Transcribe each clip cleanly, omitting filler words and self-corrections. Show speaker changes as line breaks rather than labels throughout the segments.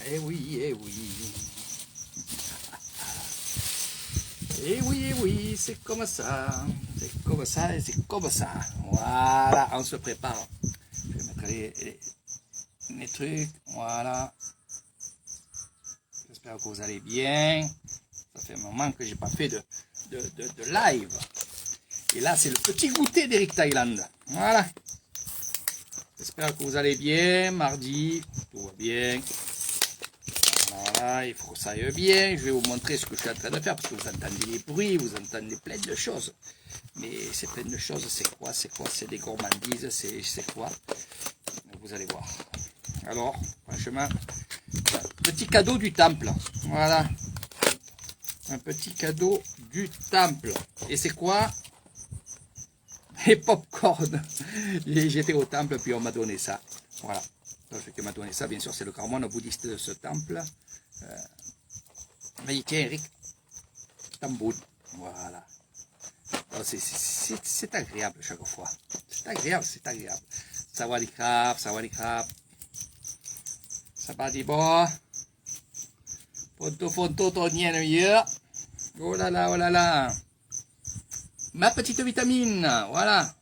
Eh oui, eh oui. Eh oui, c'est comme ça. C'est comme ça et c'est comme ça. Voilà, on se prépare. Je vais mettre les trucs. Voilà. J'espère que vous allez bien. Ça fait un moment que j'ai pas fait de live. Et là, c'est le petit goûter d'Eric Thailand. Voilà. J'espère que vous allez bien. Mardi, tout va bien. Voilà, il faut que ça aille bien. Je vais vous montrer ce que je suis en train de faire parce que vous entendez les bruits, vous entendez plein de choses. Mais c'est plein de choses, c'est quoi? C'est des gourmandises, c'est quoi? Vous allez voir. Alors, franchement, petit cadeau du temple. Voilà. Un petit cadeau du temple. Et c'est quoi? Les pop-corn. J'étais au temple, puis on m'a donné ça. Voilà. Donc, ce qui m'a donné ça, bien sûr, c'est le carmoine bouddhiste de ce temple. Mais tiens, Eric, tambour. Voilà. C'est agréable chaque fois. C'est agréable, c'est agréable. Sawadee-krap, sawadee-krap. Sabadibo. Ponto, fonto, tonien, mieux. Oh là là, oh là là. Ma petite vitamine, voilà.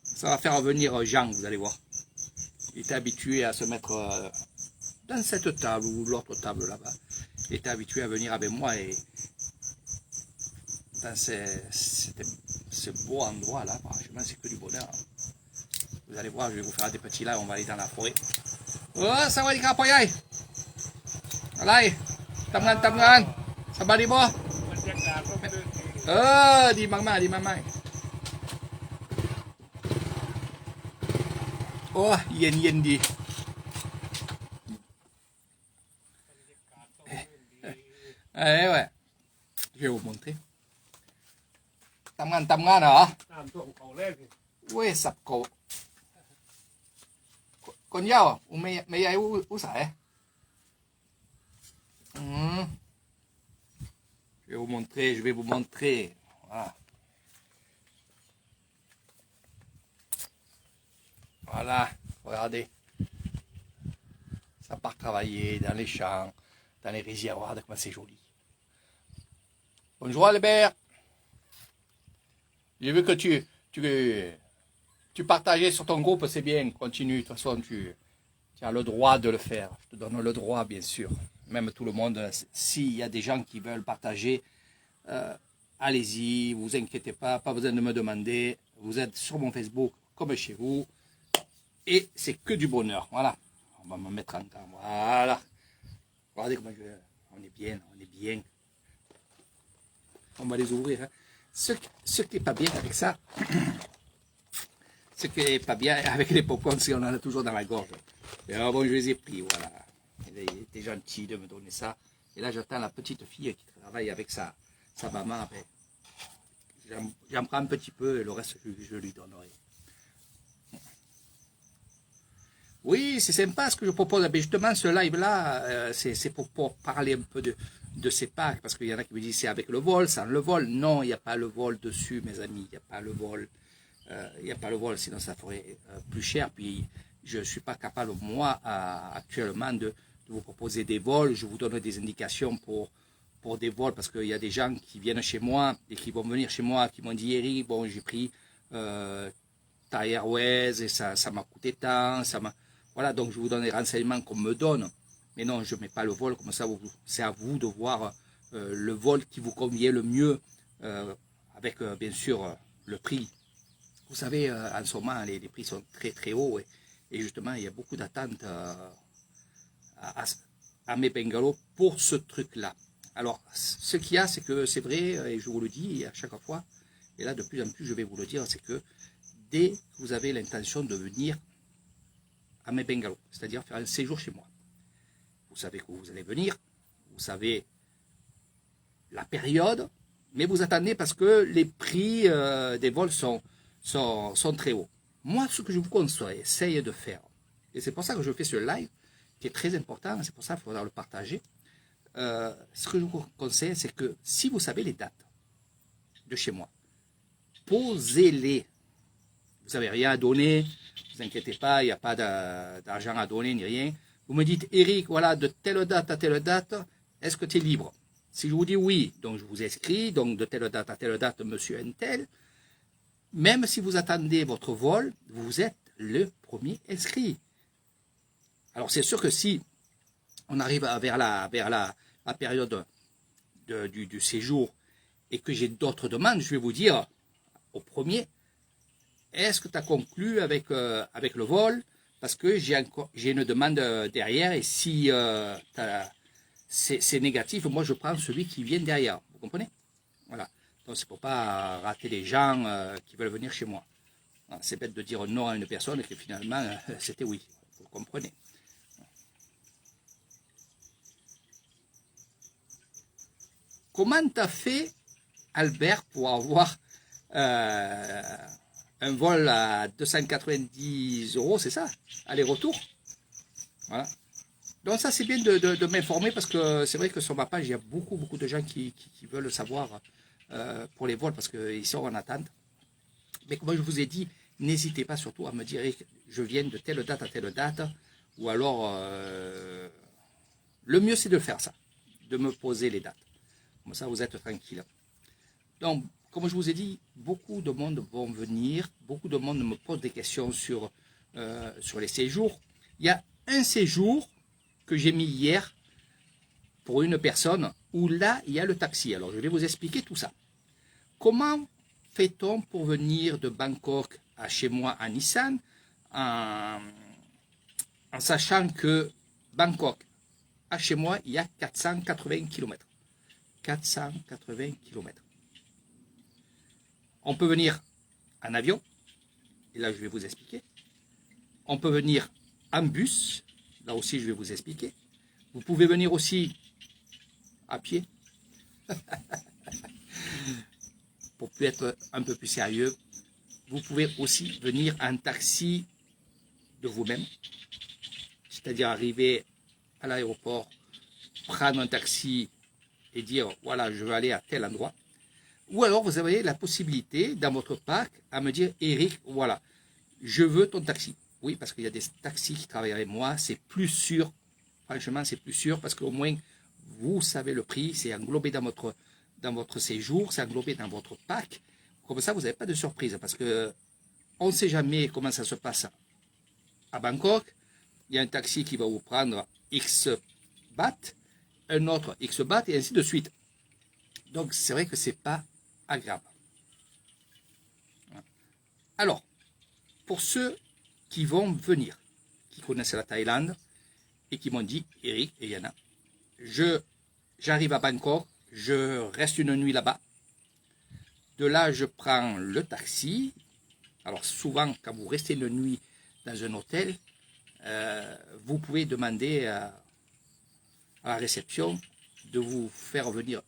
Ça va faire venir Jean, vous allez voir. Il était habitué à se mettre dans cette table ou l'autre table là-bas. Il était habitué à venir avec moi et dans ce beau endroit là, franchement c'est que du bonheur. Vous allez voir, je vais vous faire des petits lives, on va aller dans la forêt. Oh, ça va les capoyai. Voilà, tamgan. Ça va les bois. Di mama. Oh, yen di. Ouais. Je vais vous montrer. Tamgan, hả? Oui, sập cổ. Con dao, mấy ai u sải. Je vais vous montrer. Voilà. Voilà, regardez. Ça part travailler dans les champs, dans les rizières. Regarde comment c'est joli. Bonjour Albert. J'ai vu que tu partageais sur ton groupe, c'est bien. Continue, de toute façon, tu as le droit de le faire. Je te donne le droit, bien sûr. Même tout le monde, s'il y a des gens qui veulent partager, allez-y, vous inquiétez pas besoin de me demander. Vous êtes sur mon Facebook comme chez vous. Et c'est que du bonheur. Voilà. On va me mettre en temps. Voilà. Regardez comment on est bien. On va les ouvrir. Hein. Ce qui n'est pas bien avec ça, ce qui n'est pas bien avec les pop-corns, c'est qu'on en a toujours dans la gorge. Et alors bon, je les ai pris, voilà. Il était gentil de me donner ça. Et là, j'attends la petite fille qui travaille avec sa maman. J'en prends un petit peu et le reste, je lui donnerai. Oui, c'est sympa ce que je propose. Mais justement, ce live-là, c'est pour parler un peu de ces Pâques. Parce qu'il y en a qui me disent c'est avec le vol, sans le vol. Non, il n'y a pas le vol dessus, mes amis. Il n'y a pas le vol. Sinon ça ferait plus cher. Puis, je ne suis pas capable, moi, actuellement, de vous proposer des vols. Je vous donne des indications pour des vols. Parce qu'il y a des gens qui viennent chez moi et qui vont venir chez moi, qui m'ont dit, Eric, bon, j'ai pris Thai Airways et ça m'a coûté tant, Voilà, donc je vous donne les renseignements qu'on me donne. Mais non, je ne mets pas le vol, comme ça, c'est à vous de voir le vol qui vous convient le mieux, avec bien sûr le prix. Vous savez, en ce moment, les prix sont très très hauts et justement, il y a beaucoup d'attentes à mes bungalows pour ce truc-là. Alors, ce qu'il y a, c'est que c'est vrai, et je vous le dis à chaque fois, et là de plus en plus je vais vous le dire, c'est que dès que vous avez l'intention de venir à mes bungalows, c'est-à-dire faire un séjour chez moi, vous savez que vous allez venir, vous savez la période, mais vous attendez parce que les prix des vols sont très hauts. Moi, ce que je vous conseille, essayez de faire, et c'est pour ça que je fais ce live, qui est très important, c'est pour ça qu'il faudra le partager. Ce que je vous conseille, c'est que si vous savez les dates de chez moi, posez-les. Vous n'avez rien à donner, ne vous inquiétez pas, il n'y a pas d'argent à donner ni rien. Vous me dites, Eric, voilà, de telle date à telle date, est-ce que tu es libre? Si je vous dis oui, donc je vous inscris, donc de telle date à telle date, monsieur Intel, même si vous attendez votre vol, vous êtes le premier inscrit. Alors c'est sûr que si on arrive vers la période du séjour et que j'ai d'autres demandes, je vais vous dire au premier, est-ce que tu as conclu avec le vol? Parce que j'ai une demande derrière et si c'est négatif, moi je prends celui qui vient derrière. Vous comprenez? Voilà. Donc c'est pour pas rater les gens qui veulent venir chez moi. C'est bête de dire non à une personne et que finalement c'était oui. Vous comprenez? Comment t'as fait, Albert, pour avoir un vol à 290 €, c'est ça? Aller-retour? Voilà. Donc ça, c'est bien de m'informer parce que c'est vrai que sur ma page, il y a beaucoup de gens qui veulent savoir pour les vols parce qu'ils sont en attente. Mais comme je vous ai dit, n'hésitez pas surtout à me dire je viens de telle date à telle date ou alors le mieux c'est de faire ça, de me poser les dates. Comme ça, vous êtes tranquille. Donc, comme je vous ai dit, beaucoup de monde vont venir, beaucoup de monde me pose des questions sur les séjours. Il y a un séjour que j'ai mis hier pour une personne où là, il y a le taxi. Alors, je vais vous expliquer tout ça. Comment fait-on pour venir de Bangkok à chez moi à Nissan en sachant que Bangkok à chez moi, il y a 480 km. 480 km. On peut venir en avion, et là je vais vous expliquer. On peut venir en bus, là aussi je vais vous expliquer. Vous pouvez venir aussi à pied. Pour être un peu plus sérieux, vous pouvez aussi venir en taxi de vous-même, c'est-à-dire arriver à l'aéroport, prendre un taxi et dire voilà, je veux aller à tel endroit. Ou alors vous avez la possibilité dans votre parc à me dire Eric, voilà, je veux ton taxi. Oui, parce qu'il y a des taxis qui travaillent avec moi, c'est plus sûr. Franchement, c'est plus sûr parce qu'au moins vous savez le prix, c'est englobé dans votre séjour, c'est englobé dans votre pack. Comme ça, vous n'avez pas de surprise parce que on ne sait jamais comment ça se passe à Bangkok. Il y a un taxi qui va vous prendre X bahts, un autre X bahts et ainsi de suite. Donc, c'est vrai que c'est pas agréable. Alors, pour ceux qui vont venir, qui connaissent la Thaïlande et qui m'ont dit, Eric et Yana, j'arrive à Bangkok, je reste une nuit là-bas. De là, je prends le taxi. Alors souvent, quand vous restez une nuit dans un hôtel, vous pouvez demander à la réception de vous faire venir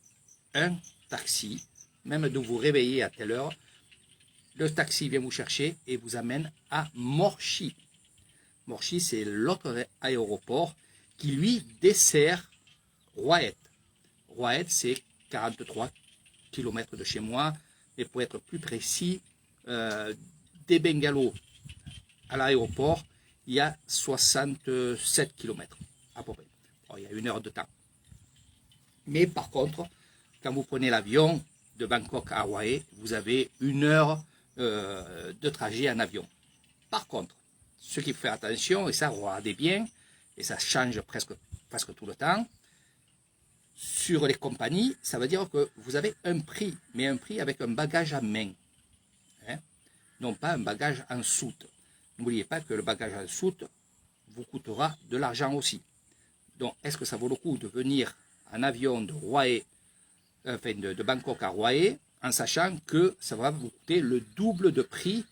un taxi, même de vous réveiller à telle heure. Le taxi vient vous chercher et vous amène à Morchi. Morchi, c'est l'autre aéroport qui lui dessert Roaet. Roaet, c'est 43 km de chez moi, mais pour être plus précis, des Bengalos à l'aéroport, il y a 67 km à peu près. Bon, il y a 1 heure de temps. Mais par contre, quand vous prenez l'avion de Bangkok à Hawaï, vous avez 1 heure de trajet en avion. Par contre, ce qu'il faut faire attention, et ça regardez bien, et ça change presque tout le temps, sur les compagnies, ça veut dire que vous avez un prix, mais un prix avec un bagage à main. Hein? Non pas un bagage en soute. N'oubliez pas que le bagage en soute vous coûtera de l'argent aussi. Donc, est-ce que ça vaut le coup de venir en avion de de Bangkok à Roae, en sachant que ça va vous coûter le double de prix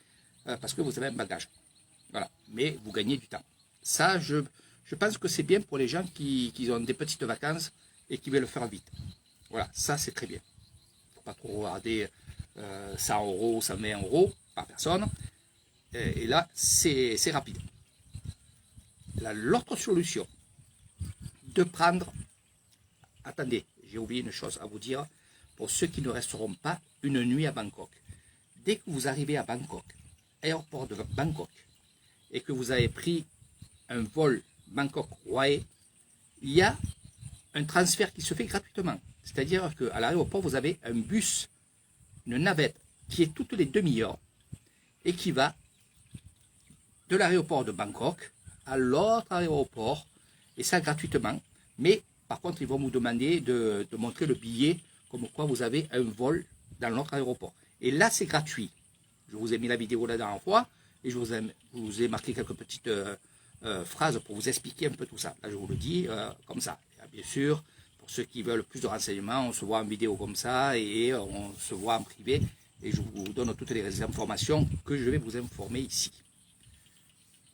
parce que vous avez un bagage. Voilà. Mais vous gagnez du temps. Ça, je pense que c'est bien pour les gens qui ont des petites vacances et qui veulent le faire vite. Voilà, ça c'est très bien. Il ne faut pas trop regarder 100 €, 120 € par personne. Et là, c'est rapide. L'autre solution, de prendre, attendez, j'ai oublié une chose à vous dire, pour ceux qui ne resteront pas une nuit à Bangkok. Dès que vous arrivez à Bangkok, aéroport de Bangkok, et que vous avez pris un vol Bangkok-Hue, il y a un transfert qui se fait gratuitement. C'est-à-dire qu'à l'aéroport, vous avez un bus, une navette qui est toutes les demi-heures et qui va de l'aéroport de Bangkok à l'autre aéroport, et ça gratuitement. Mais par contre, ils vont vous demander de montrer le billet comme quoi vous avez un vol dans l'autre aéroport. Et là, c'est gratuit. Je vous ai mis la vidéo la dernière fois et je vous ai marqué quelques petites phrases pour vous expliquer un peu tout ça. Là, je vous le dis comme ça. Et bien sûr, pour ceux qui veulent plus de renseignements, on se voit en vidéo comme ça et on se voit en privé. Et je vous donne toutes les informations que je vais vous informer ici.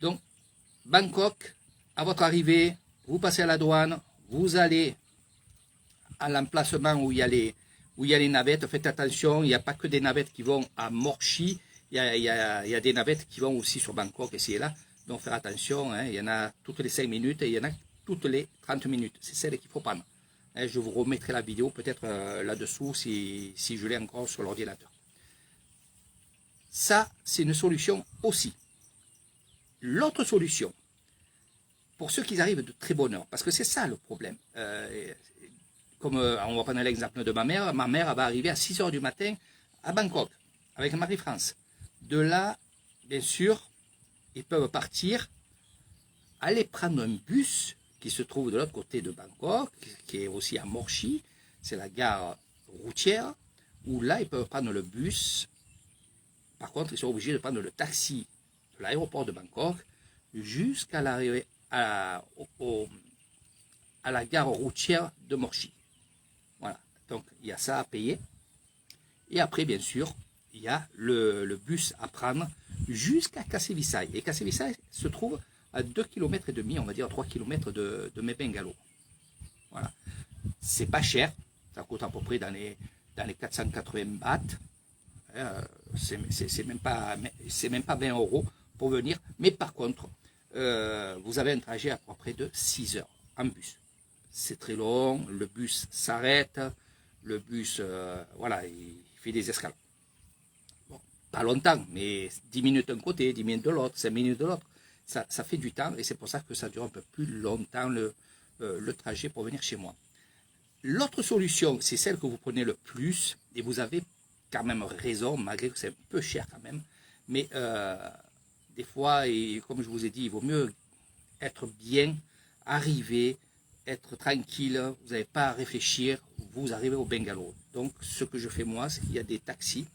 Donc, Bangkok, à votre arrivée, vous passez à la douane, vous allez à l'emplacement où il y a les navettes. Faites attention, il n'y a pas que des navettes qui vont à Morchi, il y a des navettes qui vont aussi sur Bangkok, ici et là. Donc, faire attention, hein, il y en a toutes les 5 minutes et il y en a toutes les 30 minutes. C'est celle qu'il faut prendre. Hein, je vous remettrai la vidéo peut-être là-dessous si je l'ai encore sur l'ordinateur. Ça, c'est une solution aussi. L'autre solution, pour ceux qui arrivent de très bonne heure, parce que c'est ça le problème. Comme on va prendre l'exemple de ma mère va arriver à 6 heures du matin à Bangkok, avec Marie-France. De là, bien sûr, ils peuvent partir, aller prendre un bus qui se trouve de l'autre côté de Bangkok, qui est aussi à Morchi, c'est la gare routière, où là, ils peuvent prendre le bus. Par contre, ils sont obligés de prendre le taxi de l'aéroport de Bangkok jusqu'à l'arrivée à la gare routière de Morchi. Voilà, donc il y a ça à payer. Et après, bien sûr, il y a le bus à prendre jusqu'à Kassevisai. Et Kassevisai se trouve à 2,5 km, on va dire 3 km de mes bungalows. Voilà. C'est pas cher, ça coûte à peu près dans les 480 bahts. C'est même pas 20 € pour venir. Mais par contre, vous avez un trajet à peu près de 6 heures en bus. C'est très long, le bus s'arrête, le bus, voilà, il fait des escales. Bon, pas longtemps, mais 10 minutes d'un côté, 10 minutes de l'autre, 5 minutes de l'autre. Ça fait du temps et c'est pour ça que ça dure un peu plus longtemps le trajet pour venir chez moi. L'autre solution, c'est celle que vous prenez le plus et vous avez quand même raison, malgré que c'est un peu cher quand même. Mais des fois, et comme je vous ai dit, il vaut mieux être bien, arriver, être tranquille, vous n'avez pas à réfléchir, vous arrivez au bungalow. Donc, ce que je fais moi, c'est qu'il y a des taxis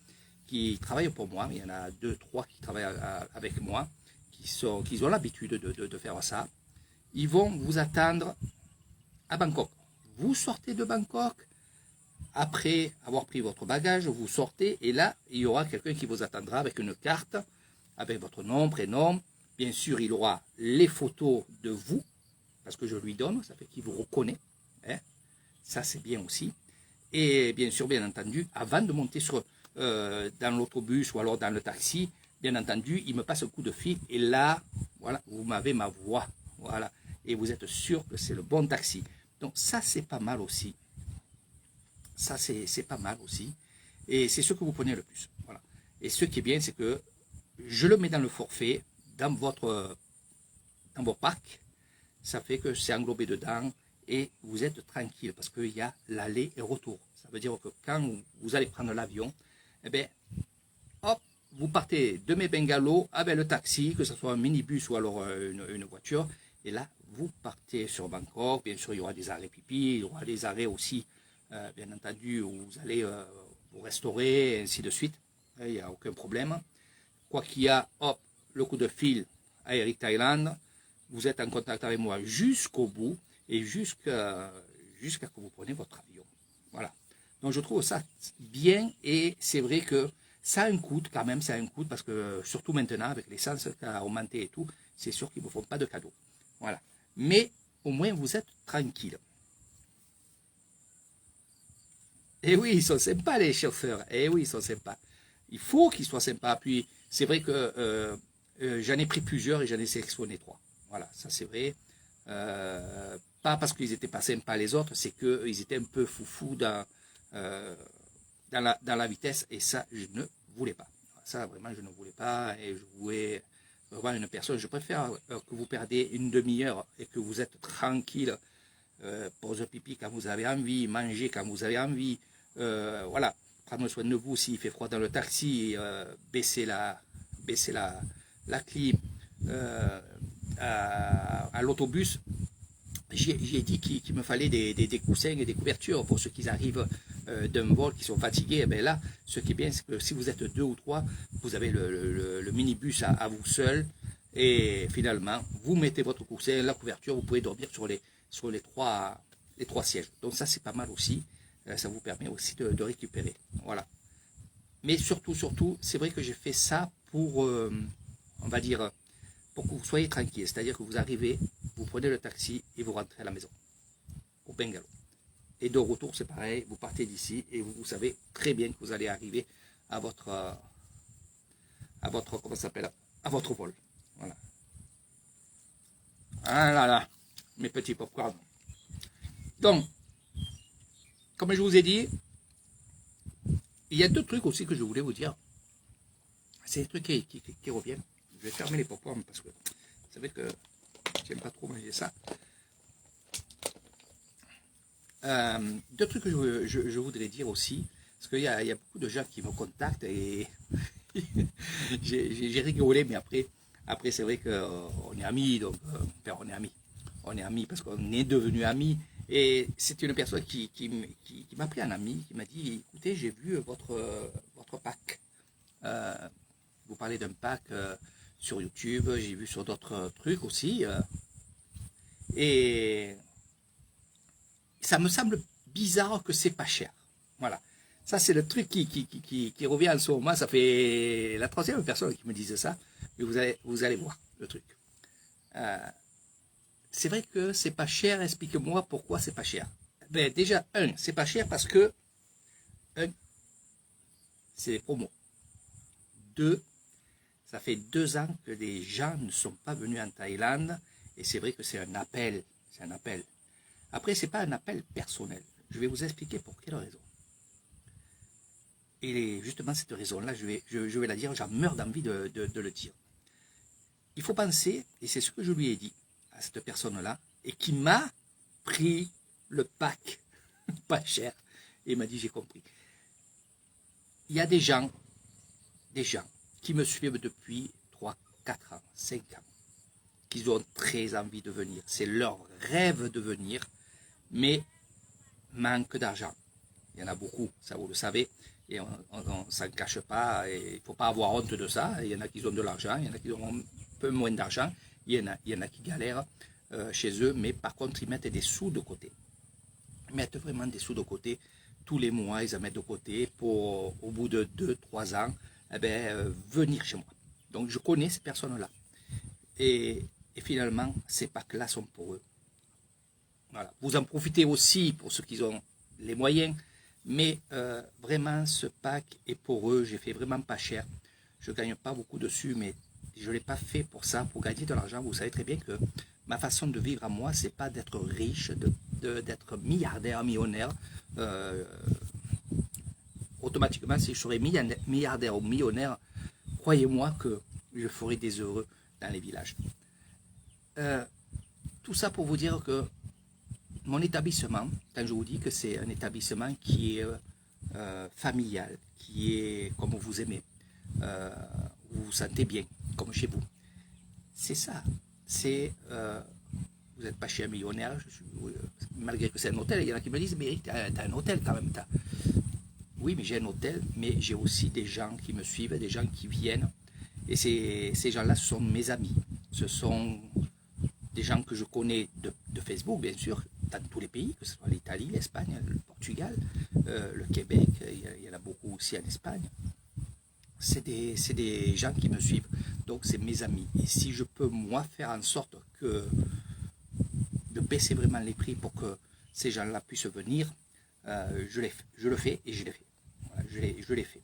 qui travaillent pour moi. Il y en a 2, 3 qui travaillent avec moi, qui ont l'habitude de faire ça. Ils vont vous attendre à Bangkok. Vous sortez de Bangkok, après avoir pris votre bagage, vous sortez et là, il y aura quelqu'un qui vous attendra avec une carte, avec votre nom, prénom. Bien sûr, il aura les photos de vous, parce que je lui donne, ça fait qu'il vous reconnaît. Hein. Ça, c'est bien aussi. Et bien sûr, bien entendu, avant de monter dans l'autobus ou alors dans le taxi, bien entendu, il me passe un coup de fil et là, voilà, vous m'avez ma voix. Voilà. Et vous êtes sûr que c'est le bon taxi. Donc ça, c'est pas mal aussi. Ça, c'est pas mal aussi. Et c'est ce que vous prenez le plus. Voilà. Et ce qui est bien, c'est que je le mets dans le forfait, dans votre pack. Ça fait que c'est englobé dedans et vous êtes tranquille parce qu'il y a l'aller et retour. Ça veut dire que quand vous allez prendre l'avion, eh bien, hop, vous partez de mes bungalows avec le taxi, que ce soit un minibus ou alors une voiture. Et là, vous partez sur Bangkok. Bien sûr, il y aura des arrêts pipi, il y aura des arrêts aussi, bien entendu, où vous allez vous restaurer, et ainsi de suite. Il n'y a aucun problème. Quoi qu'il y a, hop, le coup de fil à Eric Thailand. Vous êtes en contact avec moi jusqu'au bout et jusqu'à que vous preniez votre avion. Voilà. Donc je trouve ça bien et c'est vrai que ça a un coût quand même, ça a un coût parce que surtout maintenant avec l'essence qui a augmenté et tout, c'est sûr qu'ils ne me font pas de cadeaux. Voilà. Mais au moins vous êtes tranquille. Et oui, ils sont sympas les chauffeurs. Et oui, ils sont sympas. Il faut qu'ils soient sympas. Puis c'est vrai que j'en ai pris plusieurs et j'en ai sélectionné 3. Voilà, ça c'est vrai. Pas parce qu'ils n'étaient pas sympas les autres, c'est qu'ils étaient un peu foufous dans la vitesse et ça, je ne voulais pas. Ça, vraiment, je ne voulais pas et je voulais vraiment une personne, je préfère que vous perdez une demi-heure et que vous êtes tranquille, pause pipi quand vous avez envie, manger quand vous avez envie, voilà, prendre soin de vous s'il fait froid dans le taxi, baisser la clim, à l'autobus. J'ai dit qu'il me fallait des coussins et des couvertures pour ceux qui arrivent d'un vol, qui sont fatigués. Et bien là, ce qui est bien, c'est que si vous êtes 2 ou 3, vous avez le minibus à vous seul. Et finalement, vous mettez votre coussin, la couverture, vous pouvez dormir sur les trois sièges. Donc ça, c'est pas mal aussi. Ça vous permet aussi de récupérer. Voilà. Mais surtout, c'est vrai que j'ai fait ça pour, on va dire, pour que vous soyez tranquille. C'est-à-dire que vous arrivez, vous prenez le taxi et vous rentrez à la maison, au bungalow. Et de retour, c'est pareil, vous partez d'ici et vous savez très bien que vous allez arriver à votre comment ça s'appelle, à votre vol. Voilà. Ah là là, mes petits popcorn. Donc, comme je vous ai dit, il y a 2 trucs aussi que je voulais vous dire. C'est des trucs qui reviennent. Je vais fermer les popcorn parce que vous savez que j'aime pas trop manger ça. 2 trucs que je voudrais dire aussi, parce qu'il y a beaucoup de gens qui me contactent et j'ai rigolé, mais après c'est vrai qu'on est amis, donc on est amis parce qu'on est devenus amis. Et c'est une personne qui m'a pris un ami, qui m'a dit, écoutez, j'ai vu votre pack. Vous parlez d'un pack sur YouTube, j'ai vu sur d'autres trucs aussi. Et ça me semble bizarre que c'est pas cher. Voilà. Ça, c'est le truc qui revient en ce moment. Ça fait la 3e personne qui me disait ça. Mais vous allez voir le truc. C'est vrai que c'est pas cher. Explique-moi pourquoi c'est pas cher. Ben, déjà, c'est pas cher parce que, c'est des promos. 2, ça fait 2 ans que les gens ne sont pas venus en Thaïlande. Et c'est vrai que c'est un appel. C'est un appel. Après, ce n'est pas un appel personnel. Je vais vous expliquer pour quelle raison. Et justement, cette raison-là, je vais la dire, j'en meurs d'envie de le dire. Il faut penser, et c'est ce que je lui ai dit à cette personne-là, et qui m'a pris le pack pas cher, et il m'a dit, j'ai compris. Il y a des gens qui me suivent depuis 3, 4 ans, 5 ans, qui ont très envie de venir. C'est leur rêve de venir, mais manque d'argent. Il y en a beaucoup, ça vous le savez, et on ne s'en cache pas, et il ne faut pas avoir honte de ça. Il y en a qui ont de l'argent, il y en a qui ont un peu moins d'argent, il y en a qui galèrent chez eux, mais par contre ils mettent des sous de côté. Ils mettent vraiment des sous de côté, tous les mois ils en mettent de côté pour au bout de 2-3 ans, venir chez moi. Donc je connais ces personnes-là. Et finalement, ces packs-là sont pour eux. Voilà. Vous en profitez aussi pour ceux qui ont les moyens, mais vraiment ce pack est pour eux. J'ai fait vraiment pas cher. Je ne gagne pas beaucoup dessus, mais je ne l'ai pas fait pour ça, pour gagner de l'argent. Vous savez très bien que ma façon de vivre à moi, c'est pas d'être riche, d'être milliardaire, millionnaire. Automatiquement, si je serais milliardaire ou millionnaire, croyez-moi que je ferais des heureux dans les villages. Tout ça pour vous dire que mon établissement, quand je vous dis que c'est un établissement qui est familial, qui est comme vous aimez, vous vous sentez bien, comme chez vous, c'est ça. C'est, vous n'êtes pas chez un millionnaire, malgré que c'est un hôtel. Il y en a qui me disent, mais tu as un hôtel quand même. Oui, mais j'ai un hôtel, mais j'ai aussi des gens qui me suivent, des gens qui viennent. Et ces gens-là, ce sont mes amis. Ce sont des gens que je connais de Facebook, bien sûr, dans tous les pays, que ce soit l'Italie, l'Espagne, le Portugal, le Québec, il y en a beaucoup aussi en Espagne. C'est des gens qui me suivent, donc c'est mes amis. Et si je peux, moi, faire en sorte de baisser vraiment les prix pour que ces gens-là puissent venir, je le fais et je l'ai fait. Voilà, je l'ai fait.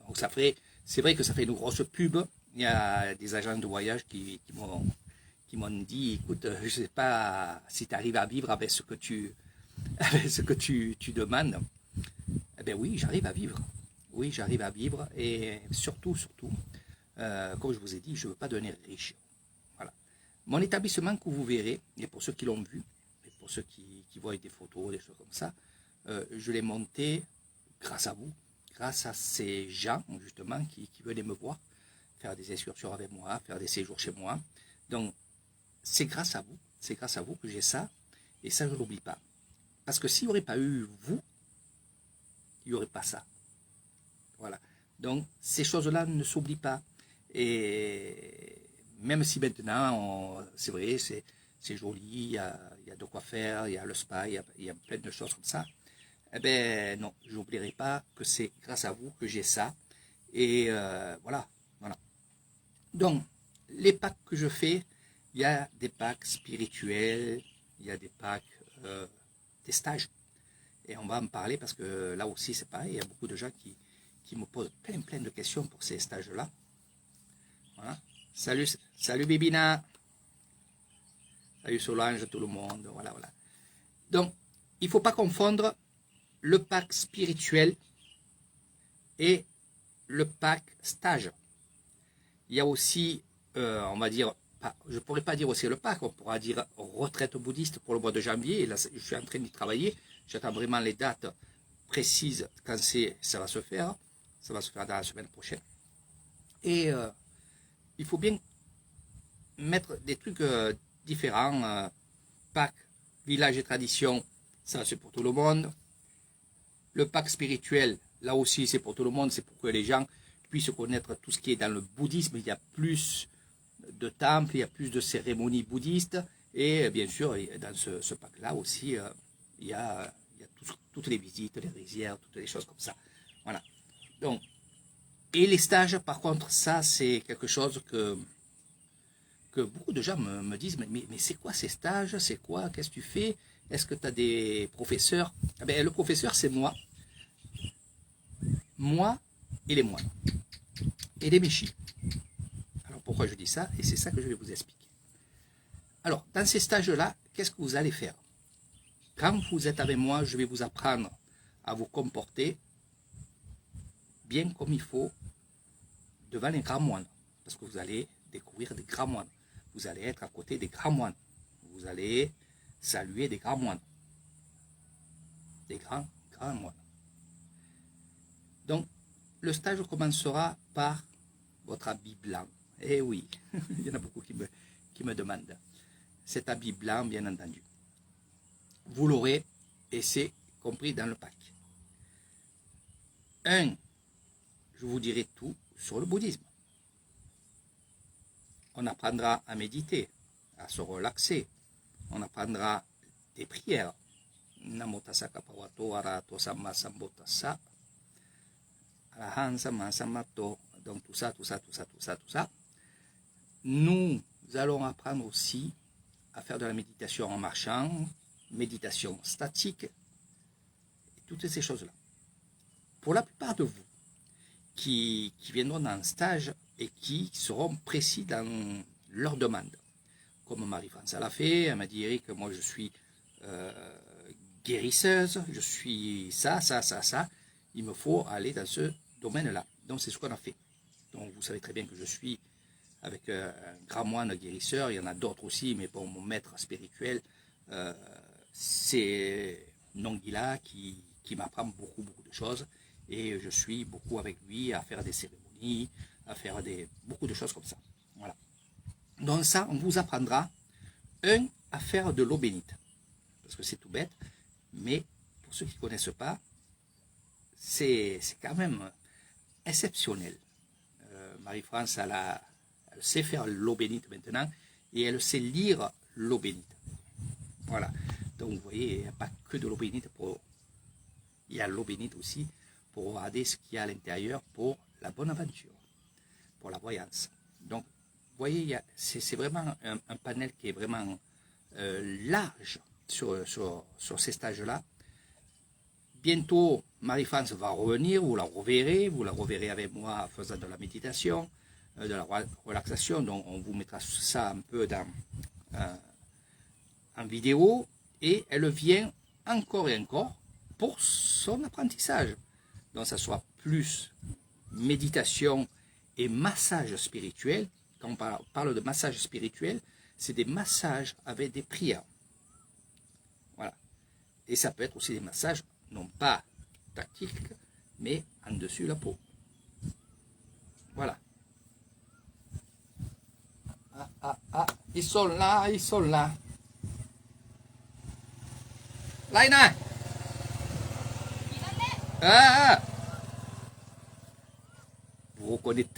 Donc c'est vrai que ça fait une grosse pub. Il y a des agents de voyage qui m'ont dit, écoute, je ne sais pas si tu arrives à vivre avec ce que tu demandes. Eh bien oui, j'arrive à vivre. Oui, j'arrive à vivre et surtout, comme je vous ai dit, je ne veux pas devenir riche. Voilà. Mon établissement que vous verrez, et pour ceux qui l'ont vu, et pour ceux qui voient des photos, des choses comme ça, je l'ai monté grâce à vous, grâce à ces gens, justement, qui venaient me voir, faire des excursions avec moi, faire des séjours chez moi. Donc, c'est grâce à vous que j'ai ça, et ça, je ne l'oublie pas. Parce que s'il n'y aurait pas eu vous, il n'y aurait pas ça. Voilà. Donc, ces choses-là ne s'oublient pas. Et même si maintenant, c'est vrai, c'est joli, il y a de quoi faire, il y a le spa, il y a plein de choses comme ça. Eh bien, non, je n'oublierai pas que c'est grâce à vous que j'ai ça. Et voilà. Donc, les packs que je fais, il y a des packs spirituels, il y a des packs, des stages. Et on va en parler parce que là aussi, c'est pareil, il y a beaucoup de gens qui me posent plein de questions pour ces stages-là. Voilà. Salut Bibina. Salut Solange, tout le monde. Voilà. Donc, il ne faut pas confondre le pack spirituel et le pack stage. Il y a aussi, on va dire, je ne pourrais pas dire aussi le pack, on pourra dire retraite bouddhiste pour le mois de janvier. Et là, je suis en train d'y travailler. J'attends vraiment les dates précises quand ça va se faire. Ça va se faire dans la semaine prochaine. Et il faut bien mettre des trucs différents. Pâques, village et tradition, ça c'est pour tout le monde. Le Pâques spirituel, là aussi c'est pour tout le monde, c'est pour que les gens puissent connaître tout ce qui est dans le bouddhisme. Il y a plus de temples, il y a plus de cérémonies bouddhistes. Et bien sûr, dans ce Pâques-là aussi, il y a toutes les visites, les rizières, toutes les choses comme ça. Voilà. Donc, et les stages, par contre, ça c'est quelque chose que beaucoup de gens me disent, mais c'est quoi ces stages? C'est quoi? Qu'est-ce que tu fais? Est-ce que tu as des professeurs? Eh bien, le professeur, c'est moi. Moi et les moines. Et les méchis. Alors, pourquoi je dis ça? Et c'est ça que je vais vous expliquer. Alors, dans ces stages-là, qu'est-ce que vous allez faire? Quand vous êtes avec moi, je vais vous apprendre à vous comporter bien comme il faut devant les grands moines. Parce que vous allez découvrir des grands moines. Vous allez être à côté des grands moines. Vous allez saluer des grands moines. Des grands moines. Donc, le stage commencera par votre habit blanc. Eh oui, il y en a beaucoup qui me demandent. Cet habit blanc, bien entendu. Vous l'aurez, et c'est compris dans le pack. Je vous dirai tout sur le bouddhisme. On apprendra à méditer, à se relaxer. On apprendra des prières. Namo tassa kapawato arahato samma sambuddhassa. Arahan samma sammato. Donc tout ça. Nous allons apprendre aussi à faire de la méditation en marchant, méditation statique, et toutes ces choses-là. Pour la plupart de vous qui viendront dans un stage et qui seront précis dans leurs demandes, comme Marie-France l'a fait, elle m'a dit, Eric, moi je suis guérisseuse, je suis ça, il me faut aller dans ce domaine-là. Donc c'est ce qu'on a fait. Donc vous savez très bien que je suis avec un grand moine guérisseur, il y en a d'autres aussi, mais bon, mon maître spirituel, c'est Nongila qui m'apprend beaucoup de choses, et je suis beaucoup avec lui à faire des cérémonies, à faire beaucoup de choses comme ça. Voilà. Donc ça, on vous apprendra, à faire de l'eau bénite, parce que c'est tout bête, mais pour ceux qui ne connaissent pas, c'est quand même exceptionnel. Marie-France, elle sait faire l'eau bénite maintenant, et elle sait lire l'eau bénite. Voilà. Donc vous voyez, il n'y a pas que de l'eau bénite, il y a l'eau bénite aussi pour regarder ce qu'il y a à l'intérieur pour la bonne aventure, pour la voyance. Donc, vous voyez, c'est vraiment un panel qui est vraiment large sur ces stages-là. Bientôt, Marie-France va revenir, vous la reverrez avec moi en faisant de la méditation, de la relaxation. Donc, on vous mettra ça un peu en vidéo, et elle vient encore et encore pour son apprentissage. Donc, ça sera plus méditation Et massage spirituel, quand on parle de massage spirituel, c'est des massages avec des prières. Voilà. Et ça peut être aussi des massages, non pas tactiques, mais en dessus la peau. Voilà. Ils sont là, ils sont là. Laina! Vous reconnaissez.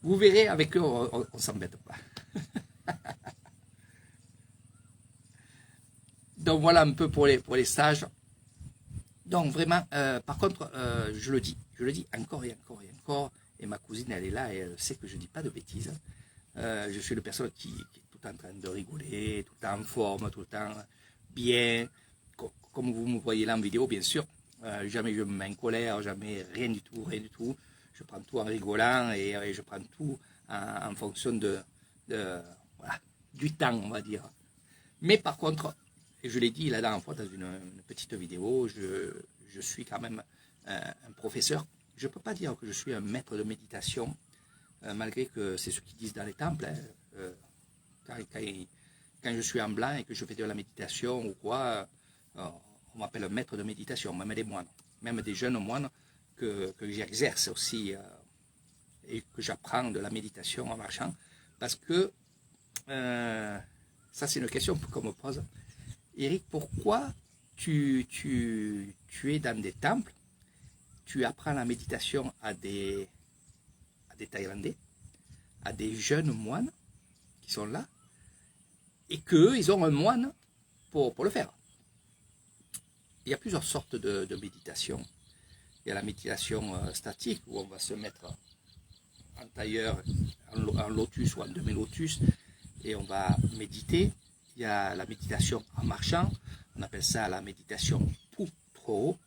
Vous verrez, avec eux, on ne s'embête pas. Donc voilà un peu pour les stages. Donc vraiment, par contre, je le dis encore et encore et encore. Et ma cousine, elle est là et elle sait que je ne dis pas de bêtises. Je suis une personne qui est tout le temps en train de rigoler, tout le temps en forme, tout le temps bien. Comme vous me voyez là en vidéo, bien sûr. Jamais je me mets en colère, jamais rien du tout, rien du tout. Je prends tout en rigolant et je prends tout en fonction voilà, du temps, on va dire. Mais par contre, et je l'ai dit la dernière fois dans une petite vidéo, je suis quand même un professeur. Je ne peux pas dire que je suis un maître de méditation, malgré que c'est ce qu'ils disent dans les temples. Quand je suis en blanc et que je fais de la méditation ou quoi, on m'appelle un maître de méditation, même des moines, même des jeunes moines que j'exerce aussi et que j'apprends de la méditation en marchant. Parce que, ça c'est une question qu'on me pose. Eric, pourquoi tu es dans des temples, tu apprends la méditation à des Thaïlandais, à des jeunes moines qui sont là, et qu'eux, ils ont un moine pour le faire. Il y a plusieurs sortes de méditation. Il y a la méditation statique, où on va se mettre en tailleur, en lotus ou en demi-lotus, et on va méditer. Il y a la méditation en marchant, on appelle ça la méditation Pu Tro,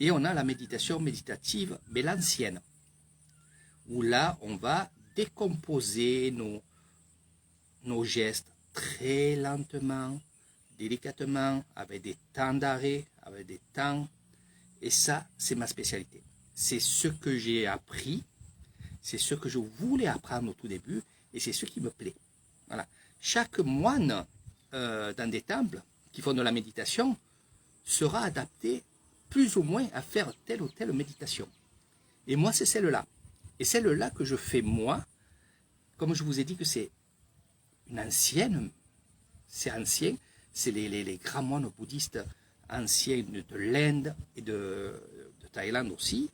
et on a la méditation méditative, mais l'ancienne, où là, on va décomposer nos gestes très lentement, délicatement, avec des temps d'arrêt, avec des temps. Et ça, c'est ma spécialité. C'est ce que j'ai appris, c'est ce que je voulais apprendre au tout début, et c'est ce qui me plaît. Voilà. Chaque moine dans des temples qui font de la méditation sera adapté plus ou moins à faire telle ou telle méditation. Et moi, c'est celle-là. Et celle-là que je fais moi, comme je vous ai dit que c'est une ancienne, c'est ancien, c'est les grands moines bouddhistes anciens de l'Inde et de Thaïlande aussi,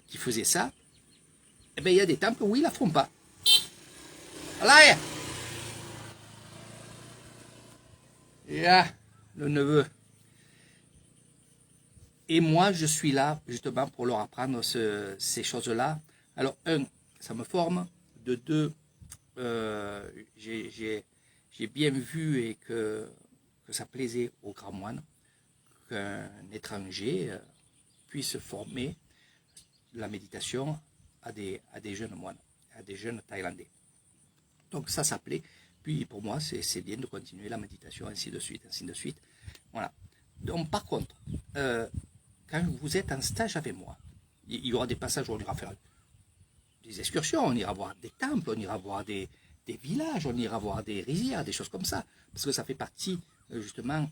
qui faisaient ça. Eh bien, il y a des temples où ils ne la font pas. Là, il y a le neveu. Et moi, je suis là justement pour leur apprendre ces choses-là. Alors, un, ça me forme. De deux, j'ai bien vu et que ça plaisait aux grands moines qu'un étranger puisse former la méditation à des jeunes moines, à des jeunes Thaïlandais. Donc ça plaît. Puis pour moi, c'est bien de continuer la méditation, ainsi de suite, ainsi de suite. Voilà. Donc par contre, quand vous êtes en stage avec moi, il y aura des passages où on ira faire des excursions, on ira voir des temples, on ira voir des villages, on ira voir des rizières, des choses comme ça. Parce que ça fait partie justement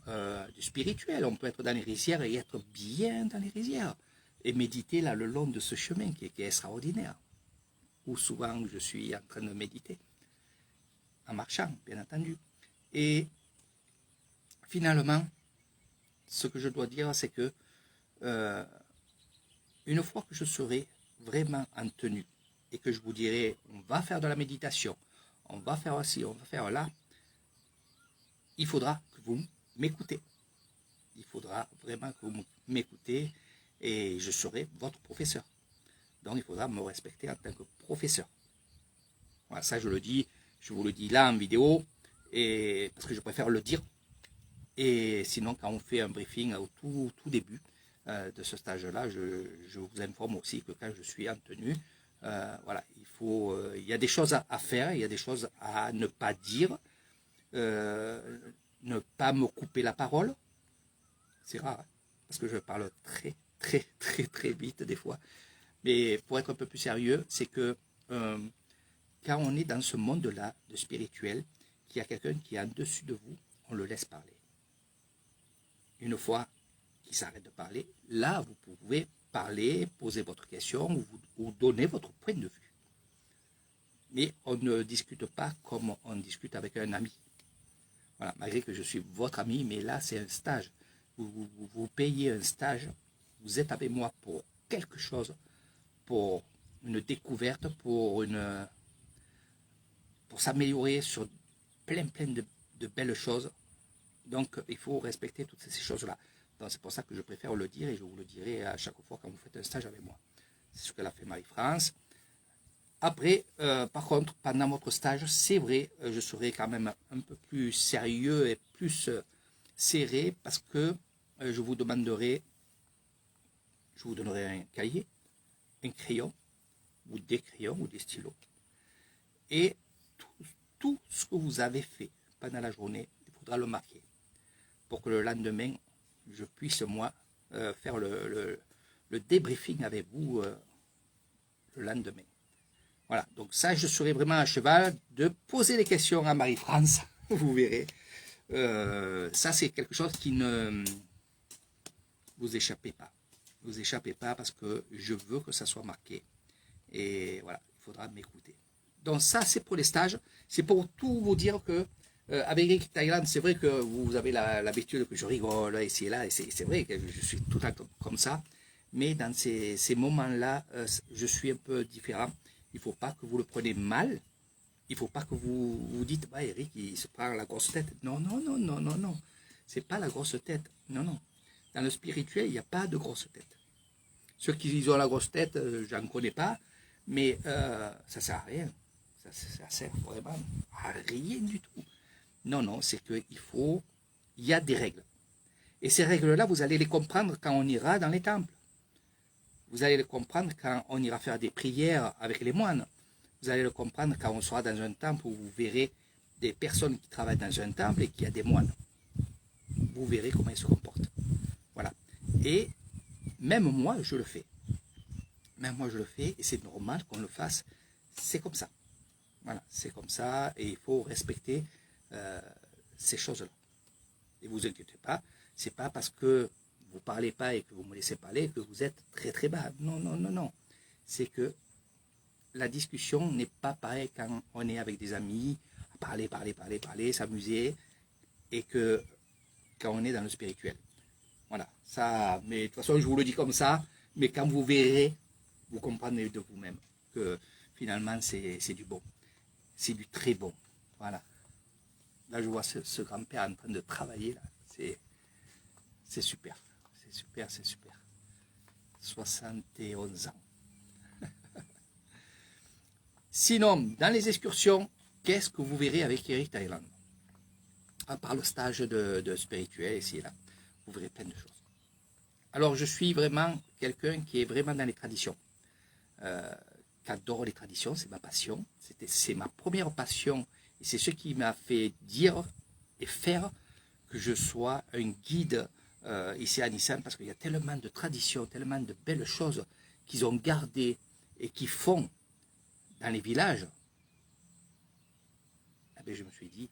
du spirituel. On peut être dans les rizières et être bien dans les rizières. Et méditer là le long de ce chemin qui est extraordinaire. Où souvent je suis en train de méditer. En marchant, bien entendu. Et finalement, ce que je dois dire, c'est que une fois que je serai vraiment en tenue et que je vous dirai, on va faire de la méditation, on va faire ci, on va faire là, il faudra que vous m'écoutez. Il faudra vraiment que vous m'écoutez et je serai votre professeur. Donc il faudra me respecter en tant que professeur. Voilà, ça je le dis, je vous le dis là en vidéo, et parce que je préfère le dire. Et sinon, quand on fait un briefing au tout début de ce stage-là, je vous informe aussi que quand je suis en tenue, voilà, il y a des choses à faire, il y a des choses à ne pas dire, ne pas me couper la parole. C'est rare, hein, parce que je parle très, très vite des fois. Mais pour être un peu plus sérieux, c'est que quand on est dans ce monde-là de spirituel, qu'il y a quelqu'un qui est en dessus de vous, on le laisse parler. Une fois qu'il s'arrête de parler, là, vous pouvez parler, poser votre question ou donner votre point de vue. Mais on ne discute pas comme on discute avec un ami. Voilà, malgré que je suis votre ami, mais là, c'est un stage. Vous payez un stage, vous êtes avec moi pour quelque chose, pour une découverte, pour s'améliorer sur plein de belles choses. Donc, il faut respecter toutes ces choses-là. Donc, c'est pour ça que je préfère le dire et je vous le dirai à chaque fois quand vous faites un stage avec moi. C'est ce qu'elle a fait Marie-France. Après, par contre, pendant votre stage, c'est vrai, je serai quand même un peu plus sérieux et plus serré parce que je vous donnerai un cahier, un crayon, ou des crayons, ou des stylos. Et tout ce que vous avez fait pendant la journée, il faudra le marquer pour que le lendemain, je puisse, moi, faire le débriefing avec vous le lendemain. Voilà, donc ça, je serai vraiment à cheval de poser des questions à Marie-France, vous verrez. Ça, c'est quelque chose qui ne vous échappez pas. Vous échappez pas parce que je veux que ça soit marqué. Et voilà, il faudra m'écouter. Donc ça, c'est pour les stages. C'est pour tout vous dire que avec Eric Thaïlande, c'est vrai que vous avez l'habitude que je rigole ici et là, et c'est vrai que je suis tout le temps comme ça. Mais dans ces moments-là, je suis un peu différent. Il ne faut pas que vous le preniez mal. Il ne faut pas que vous dites, bah, Eric, il se prend la grosse tête. Non. Ce n'est pas la grosse tête. Non. Dans le spirituel, il n'y a pas de grosse tête. Ceux qui ont la grosse tête, je n'en connais pas. Mais ça ne sert à rien. Ça sert vraiment à rien du tout. Non, c'est qu'il y a des règles. Et ces règles-là, vous allez les comprendre quand on ira dans les temples. Vous allez le comprendre quand on ira faire des prières avec les moines. Vous allez le comprendre quand on sera dans un temple où vous verrez des personnes qui travaillent dans un temple et qu'il y a des moines. Vous verrez comment ils se comportent. Voilà. Et même moi, je le fais. Même moi, je le fais et c'est normal qu'on le fasse. C'est comme ça. Voilà, c'est comme ça et il faut respecter ces choses-là. Et vous inquiétez pas, c'est pas parce que vous ne parlez pas et que vous me laissez parler que vous êtes très bas. Non. C'est que la discussion n'est pas pareille quand on est avec des amis, à parler, s'amuser, et que quand on est dans le spirituel. Voilà, ça, mais de toute façon, je vous le dis comme ça, mais quand vous verrez, vous comprendrez de vous-même que finalement, c'est du bon. C'est du très bon. Voilà. Là, je vois ce grand-père en train de travailler, là. C'est super. C'est super. 71 ans. Sinon, dans les excursions, qu'est-ce que vous verrez avec Eric Thaïlande? À part le stage de spirituel, ici et là, vous verrez plein de choses. Alors, je suis vraiment quelqu'un qui est vraiment dans les traditions. Qui adore les traditions, c'est ma passion. C'est ma première passion et c'est ce qui m'a fait dire et faire que je sois un guide ici à Nissan, parce qu'il y a tellement de traditions, tellement de belles choses qu'ils ont gardées et qui font dans les villages. Eh bien, je me suis dit,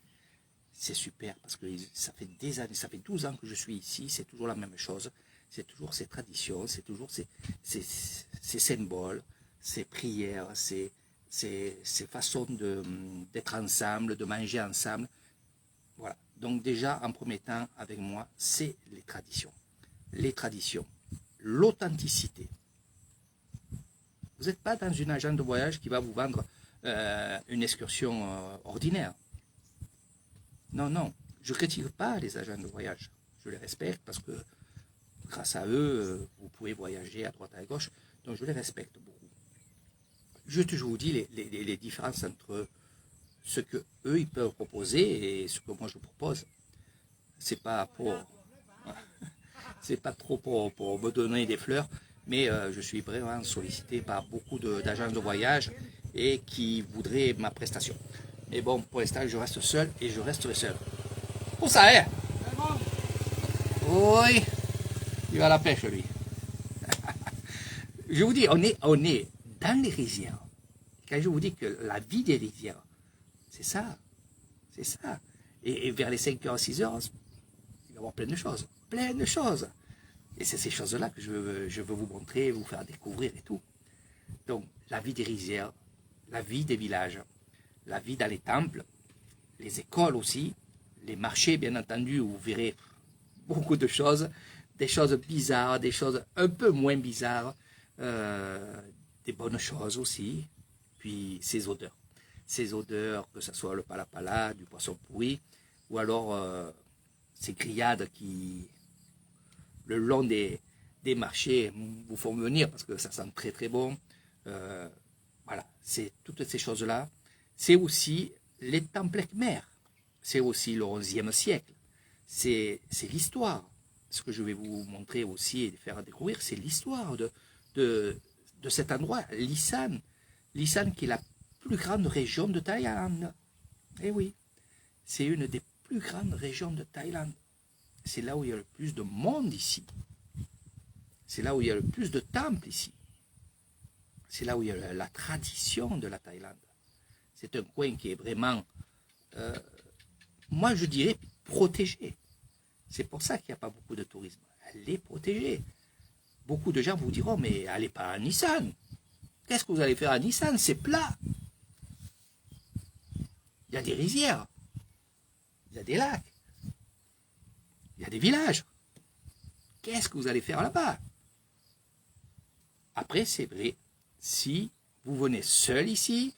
c'est super, parce que ça fait des années, ça fait 12 ans que je suis ici, c'est toujours la même chose, c'est toujours ces traditions, c'est toujours ces symboles, ces prières, ces façons d'être ensemble, de manger ensemble. Voilà. Donc déjà, en premier temps, avec moi, c'est les traditions. Les traditions. L'authenticité. Vous n'êtes pas dans une agence de voyage qui va vous vendre une excursion ordinaire. Non. Je ne critique pas les agents de voyage. Je les respecte parce que grâce à eux, vous pouvez voyager à droite et à gauche. Donc je les respecte beaucoup. Je vous dis les différences entre ce que eux ils peuvent proposer et ce que moi je propose. C'est pas trop pour me donner des fleurs, mais je suis vraiment sollicité par beaucoup d'agences de voyage et qui voudraient ma prestation. Mais bon, pour l'instant, je reste seul et je resterai seul. Où ça est? Oui, il va à la pêche lui. Je vous dis, on est dans les rizières. Quand je vous dis que la vie des rizières, c'est ça. C'est ça. Et vers les 5h, 6h, il va y avoir plein de choses. Plein de choses. Et c'est ces choses-là que je veux vous montrer, vous faire découvrir et tout. Donc, la vie des rizières, la vie des villages, la vie dans les temples, les écoles aussi, les marchés, bien entendu, où vous verrez beaucoup de choses, des choses bizarres, des choses un peu moins bizarres, des bonnes choses aussi, puis ces odeurs. Ces odeurs, que ce soit le palapala, du poisson pourri, ou alors ces grillades qui, le long des marchés, vous font venir parce que ça sent très très bon. Voilà, c'est toutes ces choses-là. C'est aussi les temples Khmer. C'est aussi le XIe siècle. C'est l'histoire. Ce que je vais vous montrer aussi et faire découvrir, c'est l'histoire de cet endroit, l'Isan. L'Isan qui est la plus grande région de Thaïlande. Eh oui, c'est une des plus grandes régions de Thaïlande. C'est là où il y a le plus de monde ici. C'est là où il y a le plus de temples ici. C'est là où il y a la tradition de la Thaïlande. C'est un coin qui est vraiment, moi je dirais, protégé. C'est pour ça qu'il n'y a pas beaucoup de tourisme. Elle est protégée. Beaucoup de gens vous diront, mais allez pas à Nissan. Qu'est-ce que vous allez faire à Nissan? C'est plat. Il y a des rizières. Il y a des lacs. Il y a des villages. Qu'est-ce que vous allez faire là-bas? Après, c'est vrai, si vous venez seul ici,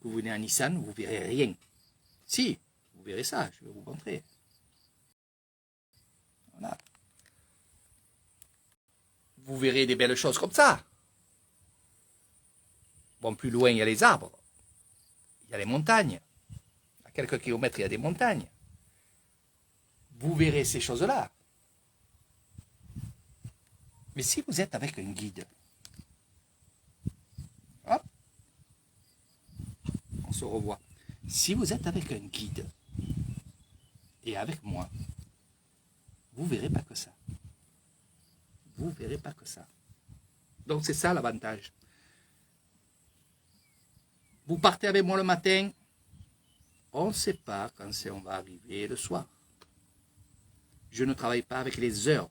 vous venez à Nissan, vous ne verrez rien. Si, vous verrez ça, je vais vous montrer. Voilà. Vous verrez des belles choses comme ça. Bon, plus loin, il y a les arbres. Il y a les montagnes. À quelques kilomètres, il y a des montagnes. Vous verrez ces choses-là. Mais si vous êtes avec un guide, hop, on se revoit. Si vous êtes avec un guide et avec moi, vous ne verrez pas que ça. Vous ne verrez pas que ça. Donc c'est ça l'avantage. Vous partez avec moi le matin, on ne sait pas quand on va arriver le soir. Je ne travaille pas avec les heures.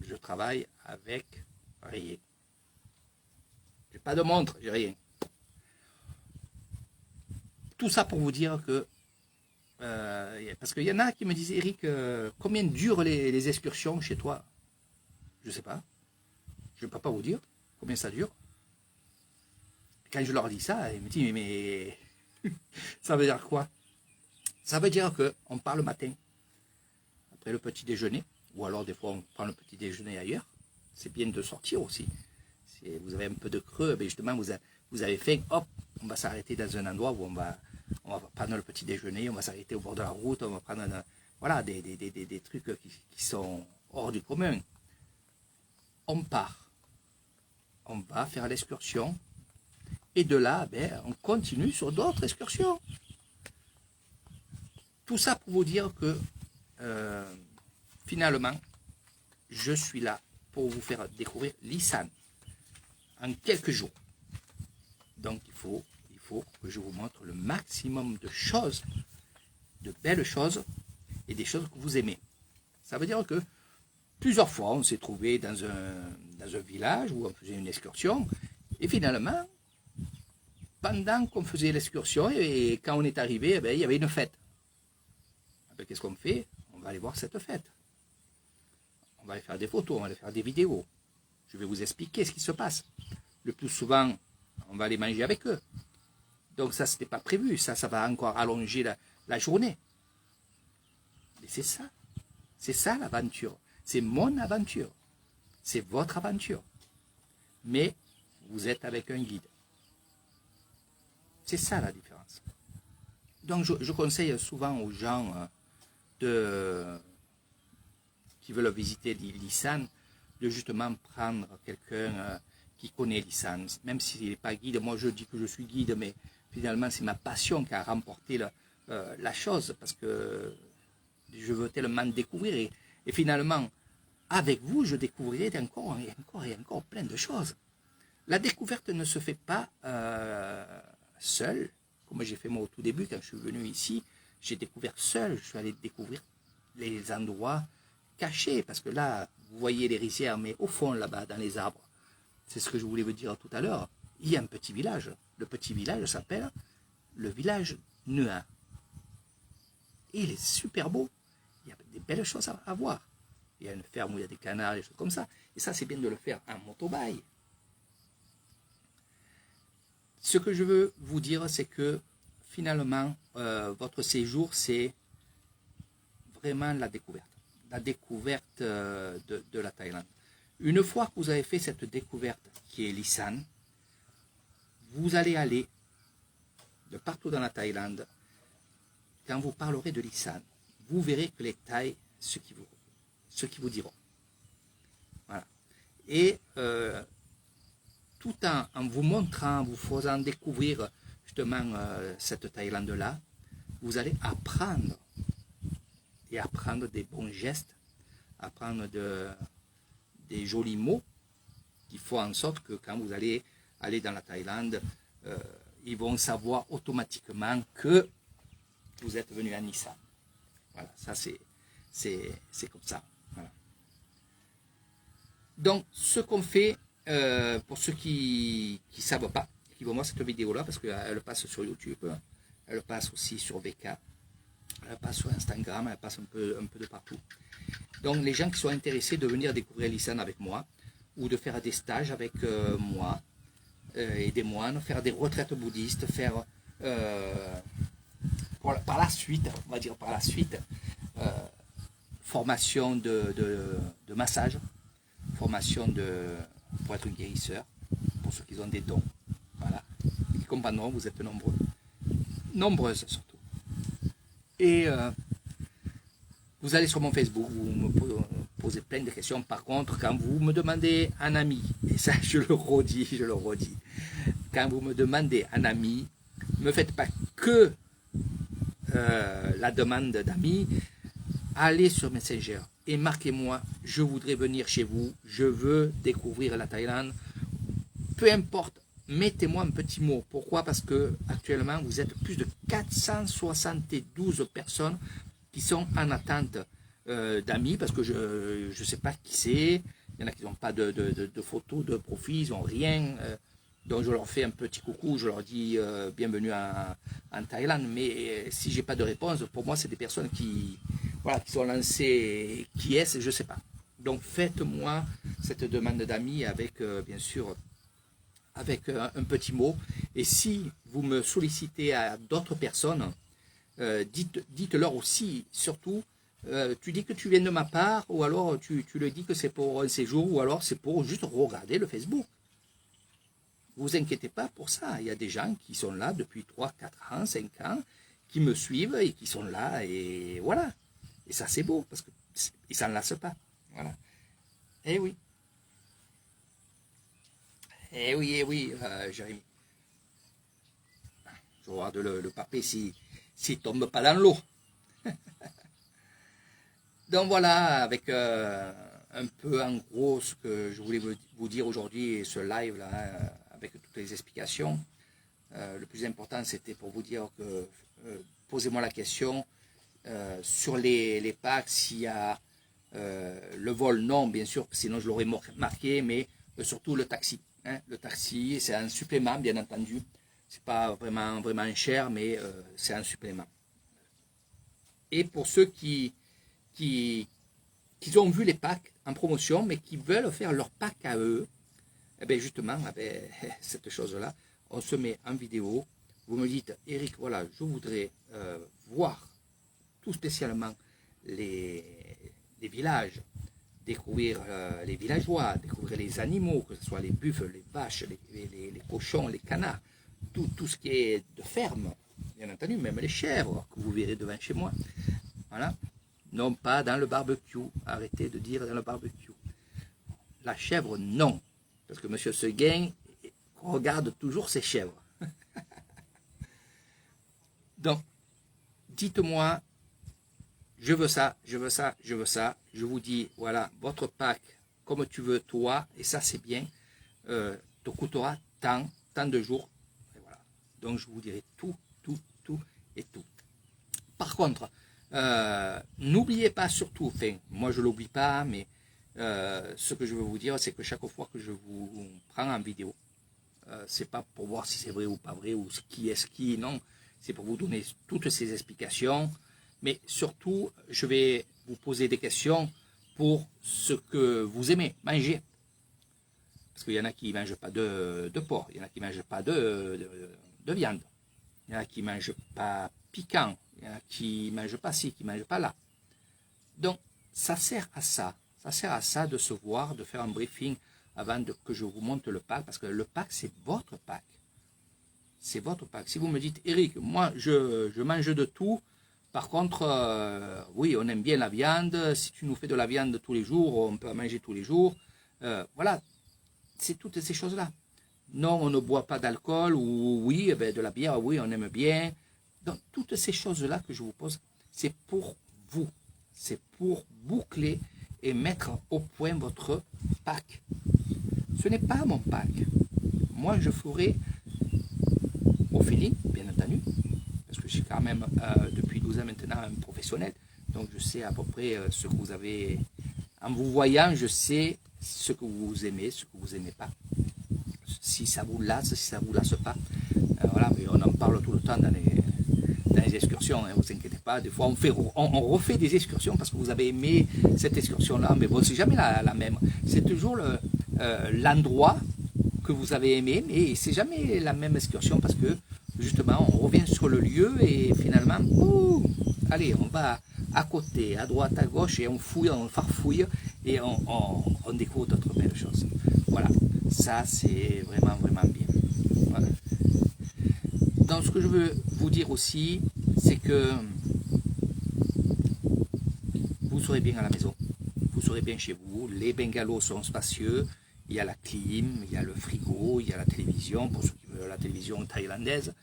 Je travaille avec rien. Je n'ai pas de montre, j'ai rien. Tout ça pour vous dire que, parce qu'il y en a qui me disent, Eric, combien durent les excursions chez toi? Je ne sais pas. Je ne peux pas vous dire combien ça dure. Quand je leur dis ça, ils me disent, mais ça veut dire quoi? Ça veut dire qu'on part le matin, après le petit déjeuner, ou alors des fois on prend le petit déjeuner ailleurs. C'est bien de sortir aussi. Si vous avez un peu de creux, ben justement vous avez faim, hop, on va s'arrêter dans un endroit où on va prendre le petit déjeuner, on va s'arrêter au bord de la route, on va prendre voilà, des trucs qui sont hors du commun. On part, on va faire l'excursion, et de là, ben, on continue sur d'autres excursions. Tout ça pour vous dire que finalement, je suis là pour vous faire découvrir l'Isan en quelques jours. Donc il faut que je vous montre le maximum de choses, de belles choses et des choses que vous aimez. Ça veut dire que plusieurs fois on s'est trouvé dans un village où on faisait une excursion et finalement, pendant qu'on faisait l'excursion et quand on est arrivé, il y avait une fête. Qu'est-ce qu'on fait? On va aller voir cette fête. On va aller faire des photos, on va aller faire des vidéos. Je vais vous expliquer ce qui se passe. Le plus souvent, on va aller manger avec eux. Donc ça, ce n'était pas prévu. Ça va encore allonger la journée. Mais c'est ça. C'est ça l'aventure. C'est mon aventure. C'est votre aventure. Mais vous êtes avec un guide. C'est ça la différence. Donc je conseille souvent aux gens qui veulent visiter l'Isan de justement prendre quelqu'un qui connaît l'Isan. Même s'il n'est pas guide, moi je dis que je suis guide, mais finalement c'est ma passion qui a remporté la chose parce que je veux tellement découvrir. Et finalement, avec vous, je découvrirai encore et encore et encore plein de choses. La découverte ne se fait pas seule, comme j'ai fait moi au tout début, quand je suis venu ici, j'ai découvert seul, je suis allé découvrir les endroits cachés, parce que là, vous voyez les rizières, mais au fond, là-bas, dans les arbres, c'est ce que je voulais vous dire tout à l'heure, il y a un petit village. Le petit village s'appelle le village Nuin. Et il est super beau. Il y a des belles choses à voir. Il y a une ferme où il y a des canards, des choses comme ça. Et ça, c'est bien de le faire en motorbike. Ce que je veux vous dire, c'est que finalement, votre séjour, c'est vraiment la découverte. La découverte de la Thaïlande. Une fois que vous avez fait cette découverte qui est l'Isan, vous allez aller de partout dans la Thaïlande. Quand vous parlerez de l'Isan, vous verrez que les Thaïs, ce qui vous diront. Voilà. Et tout en vous montrant, en vous faisant découvrir justement cette Thaïlande-là, vous allez apprendre et apprendre des bons gestes, apprendre des jolis mots qui font en sorte que quand vous allez aller dans la Thaïlande, ils vont savoir automatiquement que vous êtes venu à Nissan. Voilà, ça c'est comme ça. Voilà. Donc, ce qu'on fait, pour ceux qui ne savent pas, qui vont voir cette vidéo-là, parce qu'elle passe sur YouTube, elle passe aussi sur VK, elle passe sur Instagram, elle passe un peu de partout. Donc, les gens qui sont intéressés de venir découvrir l'Isan avec moi, ou de faire des stages avec moi et des moines, faire des retraites bouddhistes, faire par la suite, on va dire par la suite, formation de massage, formation pour être guérisseur, pour ceux qui ont des dons. Voilà. Qui comprendront, vous êtes nombreux. Nombreuses surtout. Et vous allez sur mon Facebook, vous me posez plein de questions. Par contre, quand vous me demandez un ami, et ça je le redis, quand vous me demandez un ami, ne me faites pas que la demande d'amis, allez sur Messenger et marquez-moi, je voudrais venir chez vous, je veux découvrir la Thaïlande, peu importe, mettez-moi un petit mot. Pourquoi? Parce que actuellement vous êtes plus de 472 personnes qui sont en attente d'amis, parce que je ne sais pas qui c'est, il y en a qui n'ont pas de photos, de profil, ils n'ont rien. Donc je leur fais un petit coucou, je leur dis bienvenue en Thaïlande, mais si j'ai pas de réponse, pour moi c'est des personnes qui sont lancées, qui est-ce, je sais pas. Donc faites-moi cette demande d'amis avec bien sûr avec un petit mot, et si vous me sollicitez à d'autres personnes, dites-leur aussi, surtout, tu dis que tu viens de ma part, ou alors tu le dis que c'est pour un séjour, ou alors c'est pour juste regarder le Facebook. Vous inquiétez pas pour ça, il y a des gens qui sont là depuis 3, 4 ans, 5 ans, qui me suivent et qui sont là, et voilà. Et ça c'est beau, parce qu'ils ne s'en lassent pas. Voilà. Eh oui. Eh oui, Jérémy. Je regarde le papier s'il ne tombe pas dans l'eau. Donc voilà, avec un peu en gros ce que je voulais vous dire aujourd'hui, et ce live là, avec toutes les explications. Le plus important, c'était pour vous dire que posez-moi la question sur les packs, s'il y a le vol, non, bien sûr, sinon je l'aurais marqué, mais surtout le taxi. Hein, le taxi, c'est un supplément, bien entendu. C'est pas vraiment cher, mais c'est un supplément. Et pour ceux qui ont vu les packs en promotion, mais qui veulent faire leur pack à eux, eh bien justement, avec cette chose-là, on se met en vidéo. Vous me dites, Eric, voilà, je voudrais voir tout spécialement les villages, découvrir les villageois, découvrir les animaux, que ce soit les buffles, les vaches, les cochons, les canards, tout ce qui est de ferme, bien entendu, même les chèvres que vous verrez devant chez moi. Voilà. Non pas dans le barbecue. Arrêtez de dire dans le barbecue. La chèvre, non. Parce que M. Seguin regarde toujours ses chèvres. Donc, dites-moi, je veux ça, je veux ça, je veux ça. Je vous dis, voilà, votre pack, comme tu veux, toi, et ça c'est bien, te coûtera tant de jours. Et voilà. Donc je vous dirai tout, tout, tout et tout. Par contre, n'oubliez pas surtout, enfin, moi je ne l'oublie pas, mais ce que je veux vous dire, c'est que chaque fois que je vous prends en vidéo, c'est pas pour voir si c'est vrai ou pas vrai, ou qui est ce qui, non, c'est pour vous donner toutes ces explications, mais surtout, je vais vous poser des questions pour ce que vous aimez manger. Parce qu'il y en a qui ne mangent pas de porc, il y en a qui ne mangent pas de viande, il y en a qui ne mangent pas piquant, il y en a qui ne mangent pas ci, qui ne mangent pas là. Donc, ça sert à ça. Ça sert à ça de se voir, de faire un briefing avant que je vous montre le pack, parce que le pack, c'est votre pack. C'est votre pack. Si vous me dites, Eric, moi, je mange de tout. Par contre, oui, on aime bien la viande. Si tu nous fais de la viande tous les jours, on peut en manger tous les jours. Voilà, c'est toutes ces choses-là. Non, on ne boit pas d'alcool, ou oui, eh bien, de la bière, oui, on aime bien. Donc, toutes ces choses-là que je vous pose, c'est pour vous. C'est pour boucler et mettre au point votre pack. Ce n'est pas mon pack. Moi, je ferai au feeling, bien entendu, parce que je suis quand même, depuis 12 ans maintenant, un professionnel. Donc, je sais à peu près ce que vous avez. En vous voyant, je sais ce que vous aimez, ce que vous n'aimez pas. Si ça vous lasse, si ça vous lasse pas. Voilà, mais on en parle tout le temps dans les excursions, hein, vous inquiétez pas. Des fois, on refait des excursions parce que vous avez aimé cette excursion-là, mais bon, c'est jamais la même. C'est toujours l'endroit que vous avez aimé, mais c'est jamais la même excursion parce que justement, on revient sur le lieu et finalement, allez, on va à côté, à droite, à gauche et on fouille, on farfouille et on découvre d'autres belles choses. Voilà, ça c'est vraiment, vraiment bien. Voilà. Donc, ce que je veux vous dire aussi, c'est que vous serez bien à la maison, vous serez bien chez vous, les bungalows sont spacieux, il y a la clim, il y a le frigo, il y a la télévision, pour ceux qui veulent la télévision thaïlandaise,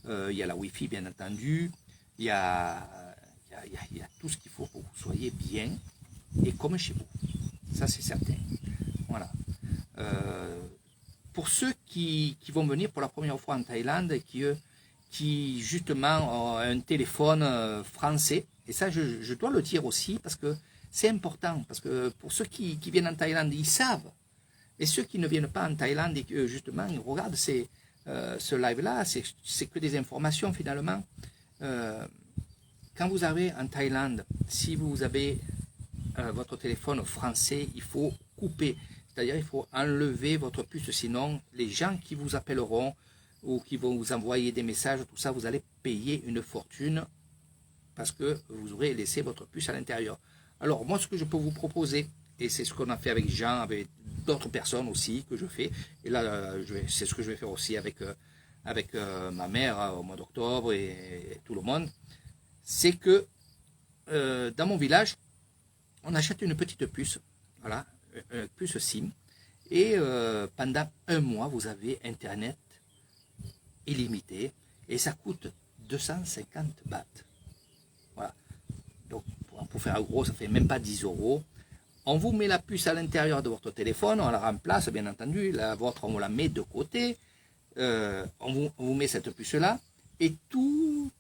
il y a la Wi-Fi bien entendu, il y a tout ce qu'il faut pour que vous soyez bien et comme chez vous, ça c'est certain. Voilà. Pour ceux qui vont venir pour la première fois en Thaïlande et qui justement ont un téléphone français, et ça je dois le dire aussi parce que c'est important, parce que pour ceux qui viennent en Thaïlande, ils savent, et ceux qui ne viennent pas en Thaïlande et que justement ils regardent ce live-là, c'est que des informations finalement. Quand vous arrivez en Thaïlande, si vous avez votre téléphone français, il faut couper. C'est-à-dire il faut enlever votre puce, sinon les gens qui vous appelleront ou qui vont vous envoyer des messages, tout ça, vous allez payer une fortune parce que vous aurez laissé votre puce à l'intérieur. Alors moi, ce que je peux vous proposer, et c'est ce qu'on a fait avec Jean, avec d'autres personnes aussi que je fais, et là c'est ce que je vais faire aussi avec ma mère au mois d'octobre et tout le monde, c'est que dans mon village, on achète une petite puce, voilà, une puce SIM, et pendant un mois, vous avez Internet illimité, et ça coûte 250 bahts. Voilà. Donc, pour faire gros, ça fait même pas 10 euros. On vous met la puce à l'intérieur de votre téléphone, on la remplace, bien entendu, la vôtre, on vous la met de côté, on vous met cette puce-là, et tout,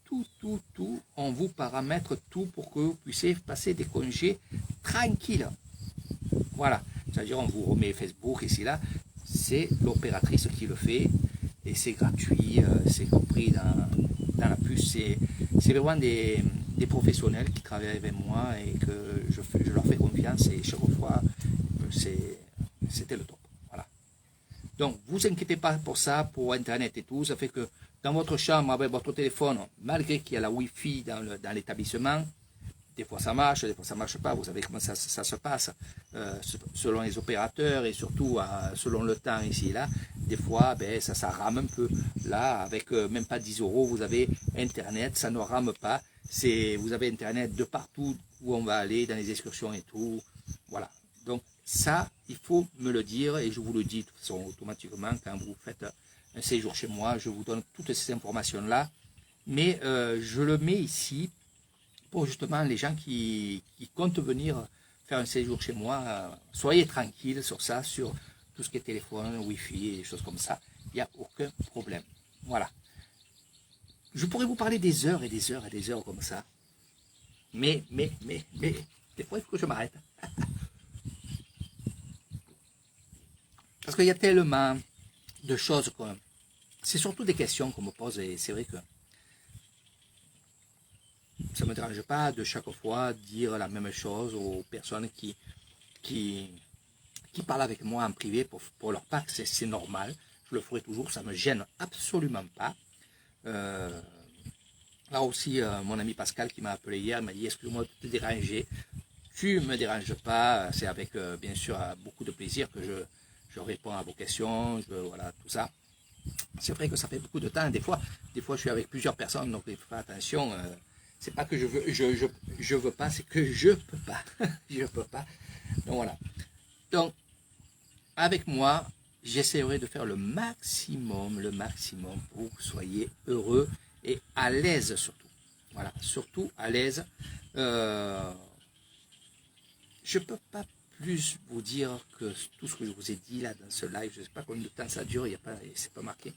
on vous paramètre tout pour que vous puissiez passer des congés tranquilles. Voilà, c'est-à-dire on vous remet Facebook ici, là, c'est l'opératrice qui le fait, et c'est gratuit, c'est compris dans la puce, c'est vraiment des professionnels qui travaillent avec moi et que je leur fais confiance et chaque fois, c'était le top. Voilà. Donc, vous inquiétez pas pour ça, pour Internet et tout, ça fait que dans votre chambre, avec votre téléphone, malgré qu'il y a la Wi-Fi dans l'établissement, des fois ça marche, des fois ça ne marche pas, vous savez comment ça se passe, selon les opérateurs et surtout selon le temps ici et là, des fois ça rame un peu. Là, avec même pas 10 euros, vous avez Internet, ça ne rame pas, vous avez Internet de partout où on va aller, dans les excursions et tout, voilà. Donc ça, il faut me le dire et je vous le dis de toute façon automatiquement quand vous faites un séjour chez moi, je vous donne toutes ces informations-là, mais je le mets ici pour justement les gens qui comptent venir faire un séjour chez moi. Soyez tranquilles sur ça, sur tout ce qui est téléphone, Wi-Fi et des choses comme ça. Il n'y a aucun problème. Voilà. Je pourrais vous parler des heures et des heures et des heures comme ça. Mais, des fois, il faut que je m'arrête. Parce qu'il y a tellement de choses que... C'est surtout des questions qu'on me pose et c'est vrai que ça ne me dérange pas de chaque fois dire la même chose aux personnes qui parlent avec moi en privé pour leur part, c'est normal. Je le ferai toujours, ça ne me gêne absolument pas. Là aussi, mon ami Pascal qui m'a appelé hier m'a dit « Excuse-moi de te déranger ». Tu ne me déranges pas, c'est avec bien sûr beaucoup de plaisir que je réponds à vos questions, voilà, tout ça. C'est vrai que ça fait beaucoup de temps, des fois je suis avec plusieurs personnes, donc il faut faire attention. C'est pas que je veux pas, c'est que je peux pas. Je peux pas. Donc voilà. Donc, avec moi, j'essaierai de faire le maximum pour que vous soyez heureux et à l'aise surtout. Voilà, surtout à l'aise. Je peux pas plus vous dire que tout ce que je vous ai dit là dans ce live. Je ne sais pas combien de temps ça dure, c'est pas marqué.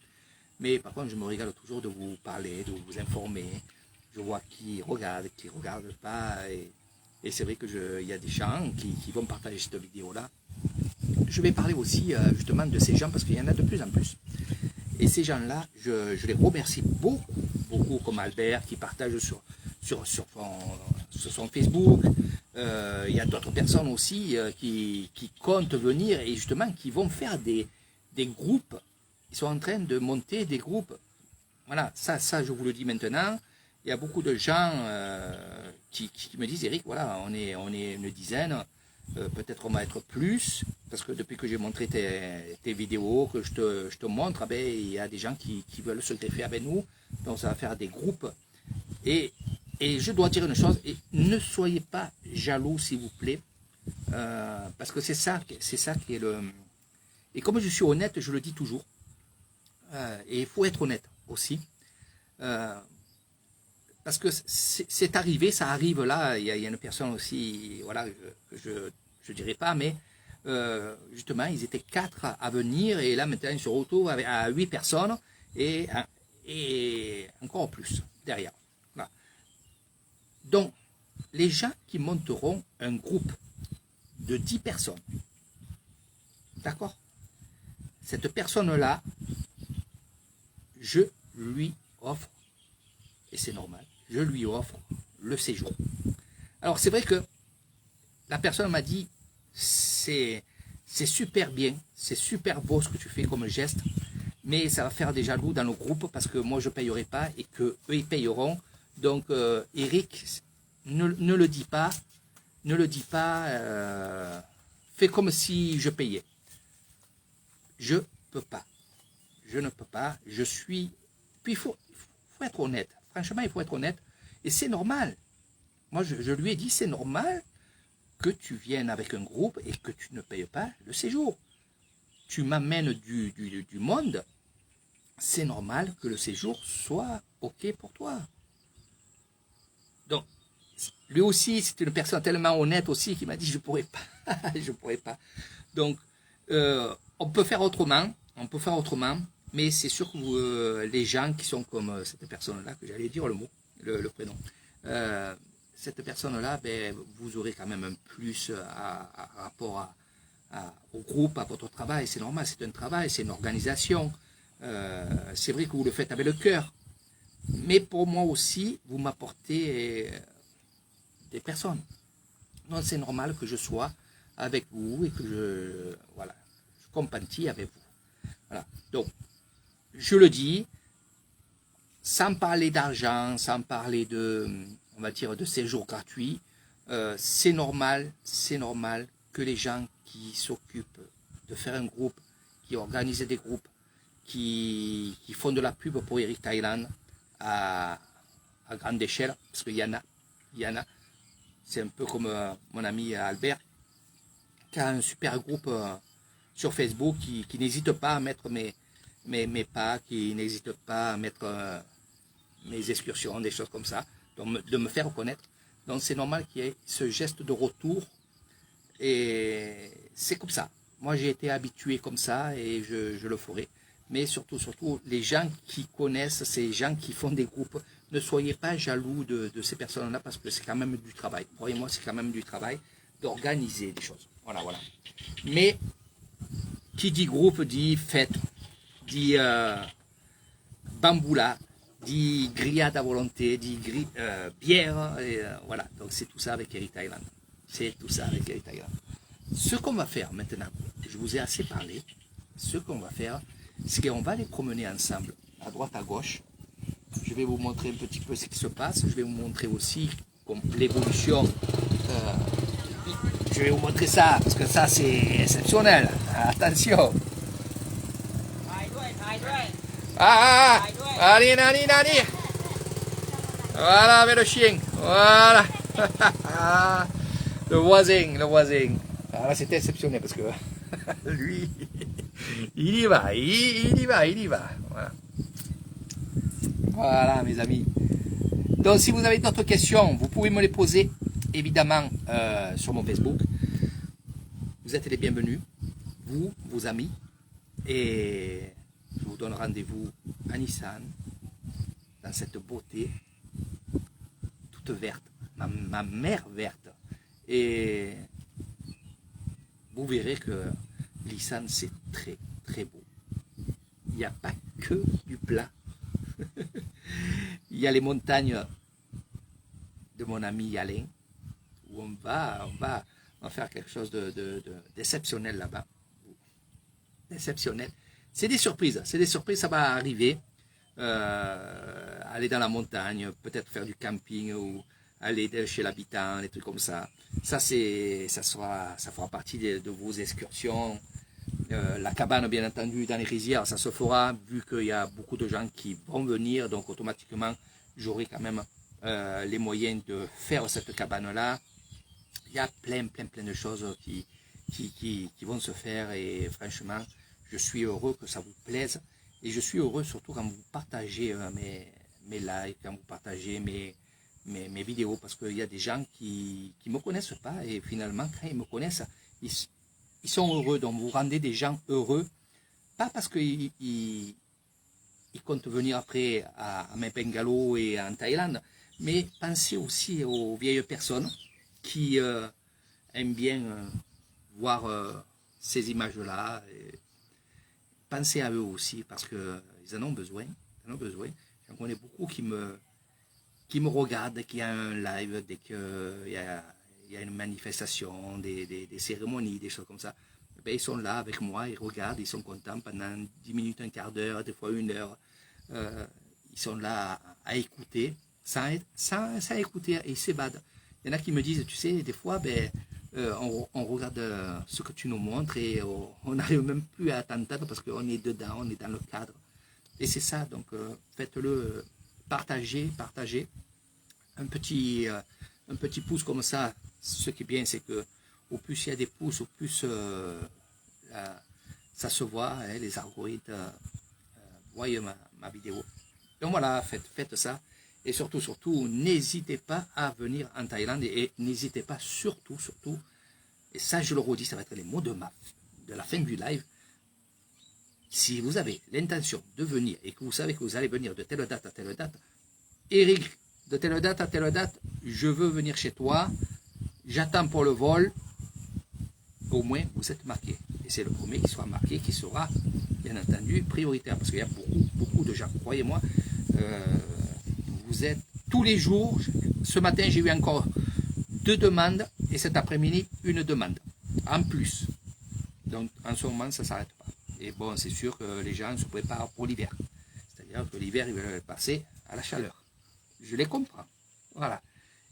Mais par contre, je me régale toujours de vous parler, de vous informer. Je vois qui regarde pas. Et c'est vrai qu'il y a des gens qui vont partager cette vidéo-là. Je vais parler aussi justement de ces gens parce qu'il y en a de plus en plus. Et ces gens-là, je les remercie beaucoup comme Albert qui partage sur son Facebook. Il y a d'autres personnes aussi qui comptent venir et justement qui vont faire des groupes. Ils sont en train de monter des groupes. Voilà, ça je vous le dis maintenant. Il y a beaucoup de gens qui me disent, Eric, voilà, on est une dizaine, peut-être on va être plus, parce que depuis que j'ai montré tes vidéos, que je te montre, ben, il y a des gens qui veulent se greffer avec nous, donc ça va faire des groupes. Et je dois dire une chose, et ne soyez pas jaloux s'il vous plaît, parce que c'est ça qui est le... Et comme je suis honnête, je le dis toujours, et il faut être honnête aussi, parce que c'est arrivé, ça arrive là, il y a une personne aussi, voilà, que je dirais pas, mais justement, ils étaient 4 à venir, et là maintenant ils se retrouvent à 8 personnes, et encore plus derrière. Voilà. Donc, les gens qui monteront un groupe de 10 personnes, d'accord? Cette personne-là, je lui offre, et c'est normal, je lui offre le séjour. Alors c'est vrai que la personne m'a dit, c'est super bien, c'est super beau ce que tu fais comme geste, mais ça va faire des jaloux dans le groupe parce que moi je ne payerai pas et qu'eux ils payeront. Donc Eric, ne le dis pas, fais comme si je payais. Je ne peux pas, je suis... Puis il faut être honnête, franchement il faut être honnête, et c'est normal. Moi je lui ai dit, c'est normal que tu viennes avec un groupe et que tu ne payes pas le séjour. Tu m'amènes du monde, c'est normal que le séjour soit OK pour toi. Donc, lui aussi, c'est une personne tellement honnête aussi qui m'a dit, je ne pourrais pas, je pourrais pas. Donc, on peut faire autrement, mais c'est sûr que les gens qui sont comme cette personne-là, que j'allais dire le mot, le prénom, cette personne-là, ben, vous aurez quand même un plus à rapport au groupe, à votre travail. C'est normal, c'est un travail, c'est une organisation. C'est vrai que vous le faites avec le cœur. Mais pour moi aussi, vous m'apportez des personnes. Donc c'est normal que je sois avec vous et que je compatis avec vous. Voilà. Donc, je le dis, sans parler d'argent, sans parler de, on va dire, de séjours gratuits, c'est normal que les gens qui s'occupent de faire un groupe, qui organisent des groupes, qui font de la pub pour Eric Thailand à grande échelle, parce qu'il y en a, c'est un peu comme mon ami Albert, qui a un super groupe sur Facebook, qui n'hésite pas à mettre mes pas, qui n'hésite pas à mettre mes excursions, des choses comme ça, donc de me faire reconnaître. Donc c'est normal qu'il y ait ce geste de retour. Et c'est comme ça. Moi j'ai été habitué comme ça et je le ferai. Mais surtout, les gens qui connaissent, ces gens qui font des groupes, ne soyez pas jaloux de ces personnes-là parce que c'est quand même du travail. Croyez-moi, c'est quand même du travail d'organiser des choses. Voilà, voilà. Mais qui dit groupe dit fête, dit bamboula, dit grillade à volonté, dit bière, et, voilà. Donc c'est tout ça avec Eric Thailand. C'est tout ça avec Eric Thailand. Ce qu'on va faire maintenant, je vous ai assez parlé, ce qu'on va faire, c'est qu'on va les promener ensemble, à droite, à gauche. Je vais vous montrer un petit peu ce qui se passe. Je vais vous montrer aussi l'évolution. Je vais vous montrer ça, parce que ça c'est exceptionnel. Attention. Allez, Nani. Voilà, avec le chien. Voilà. Le voisin. Alors là, c'est exceptionnel parce que lui, il y va. Voilà. Voilà, mes amis. Donc, si vous avez d'autres questions, vous pouvez me les poser, évidemment, sur mon Facebook. Vous êtes les bienvenus, vous, vos amis. Et je vous donne rendez-vous à Nissan, dans cette beauté toute verte, ma mer verte. Et vous verrez que Nissan, c'est très, très beau. Il n'y a pas que du plat. Il y a les montagnes de mon ami Alain, où on va faire quelque chose d'exceptionnel là-bas. Exceptionnel. C'est des surprises, ça va arriver. Aller dans la montagne, peut-être faire du camping ou aller chez l'habitant, des trucs comme ça. Ça fera partie de vos excursions. La cabane, bien entendu, dans les rizières, ça se fera, vu qu'il y a beaucoup de gens qui vont venir, donc automatiquement, j'aurai quand même les moyens de faire cette cabane-là. Il y a plein de choses qui vont se faire, et franchement, je suis heureux que ça vous plaise, et je suis heureux surtout quand vous partagez mes lives, quand vous partagez mes vidéos, parce qu'il y a des gens qui ne me connaissent pas, et finalement, quand ils me connaissent, ils sont heureux. Donc vous rendez des gens heureux, pas parce qu'ils comptent venir après à Mempengalo et en Thaïlande, mais pensez aussi aux vieilles personnes qui aiment bien voir ces images-là. Pensez à eux aussi, parce qu'ils en ont besoin. J'en connais beaucoup qui me regardent dès qu'il y a un live, dès qu'il y a une manifestation, des cérémonies, des choses comme ça. Ben, ils sont là avec moi, ils regardent, ils sont contents pendant 10 minutes, un quart d'heure, des fois 1 heure. Ils sont là à écouter, sans écouter, et ils s'évadent. Il y en a qui me disent, tu sais, des fois, ben, on regarde ce que tu nous montres et on n'arrive même plus à t'entendre parce qu'on est dedans, on est dans le cadre. Et c'est ça, donc faites-le, partagez. Un petit pouce comme ça, ce qui est bien, c'est que au plus il y a des pouces, au plus ça se voit, hein, les algorithmes voient ma vidéo. Donc voilà, faites ça. Et surtout, n'hésitez pas à venir en Thaïlande, et n'hésitez pas surtout, et ça je le redis, ça va être les mots de la fin du live. Si vous avez l'intention de venir et que vous savez que vous allez venir de telle date à telle date, Eric, de telle date à telle date, je veux venir chez toi, j'attends pour le vol, au moins vous êtes marqué. Et c'est le premier qui sera marqué, qui sera bien entendu prioritaire, parce qu'il y a beaucoup de gens, croyez-moi, vous êtes tous les jours. Ce matin j'ai eu encore 2 demandes, et cet après-midi 1 demande, en plus. Donc en ce moment ça ne s'arrête pas. Et bon, c'est sûr que les gens se préparent pour l'hiver. C'est-à-dire que l'hiver, ils veulent passer à la chaleur. Je les comprends. Voilà.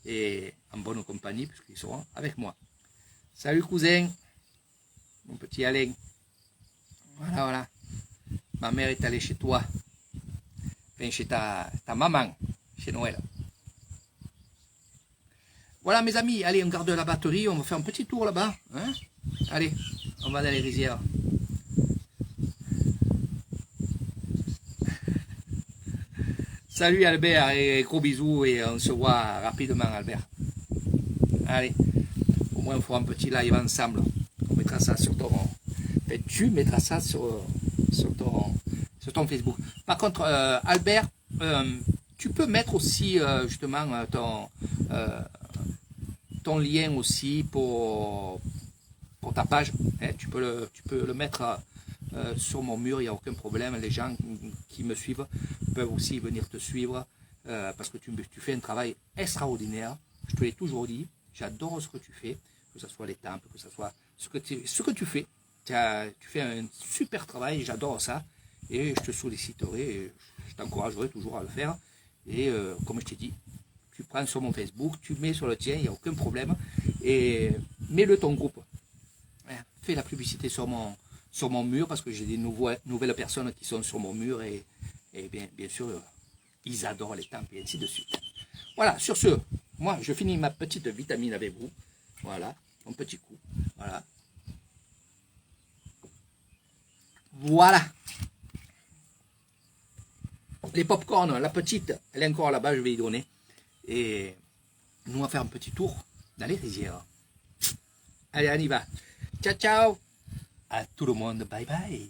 Et en bonne compagnie, puisqu'ils seront avec moi. Salut cousin, mon petit Alain. Voilà. Ma mère est allée chez toi. Enfin, chez ta maman, chez Noël. Voilà mes amis, allez, on garde la batterie, on va faire un petit tour là-bas. Hein, allez, on va dans les rizières. Salut Albert, et gros bisous, et on se voit rapidement Albert. Allez, au moins on fera un petit live ensemble. On mettra ça sur ton... Enfin, tu mettras ça sur ton Facebook. Par contre, Albert, tu peux mettre aussi justement ton lien aussi pour ta page. Hein, tu peux le mettre sur mon mur, il n'y a aucun problème. Les gens qui me suivent peuvent aussi venir te suivre parce que tu fais un travail extraordinaire. Je te l'ai toujours dit, j'adore ce que tu fais, que ce soit les temples, que ce soit ce que tu fais. Tu fais un super travail, j'adore ça. Et je te solliciterai, et je t'encouragerai toujours à le faire. Et comme je t'ai dit, tu prends sur mon Facebook, tu mets sur le tien, il n'y a aucun problème. Et mets-le ton groupe. Fais la publicité sur mon mur parce que j'ai des nouvelles personnes qui sont sur mon mur et bien sûr, ils adorent les temples et ainsi de suite. Voilà, sur ce, moi je finis ma petite vitamine avec vous. Voilà, mon petit coup. Voilà. Voilà. Les pop-corn, la petite, elle est encore là-bas, je vais y donner. Et nous, on va faire un petit tour dans les rizières. Allez, on y va. Ciao, ciao. À tout le monde. Bye, bye.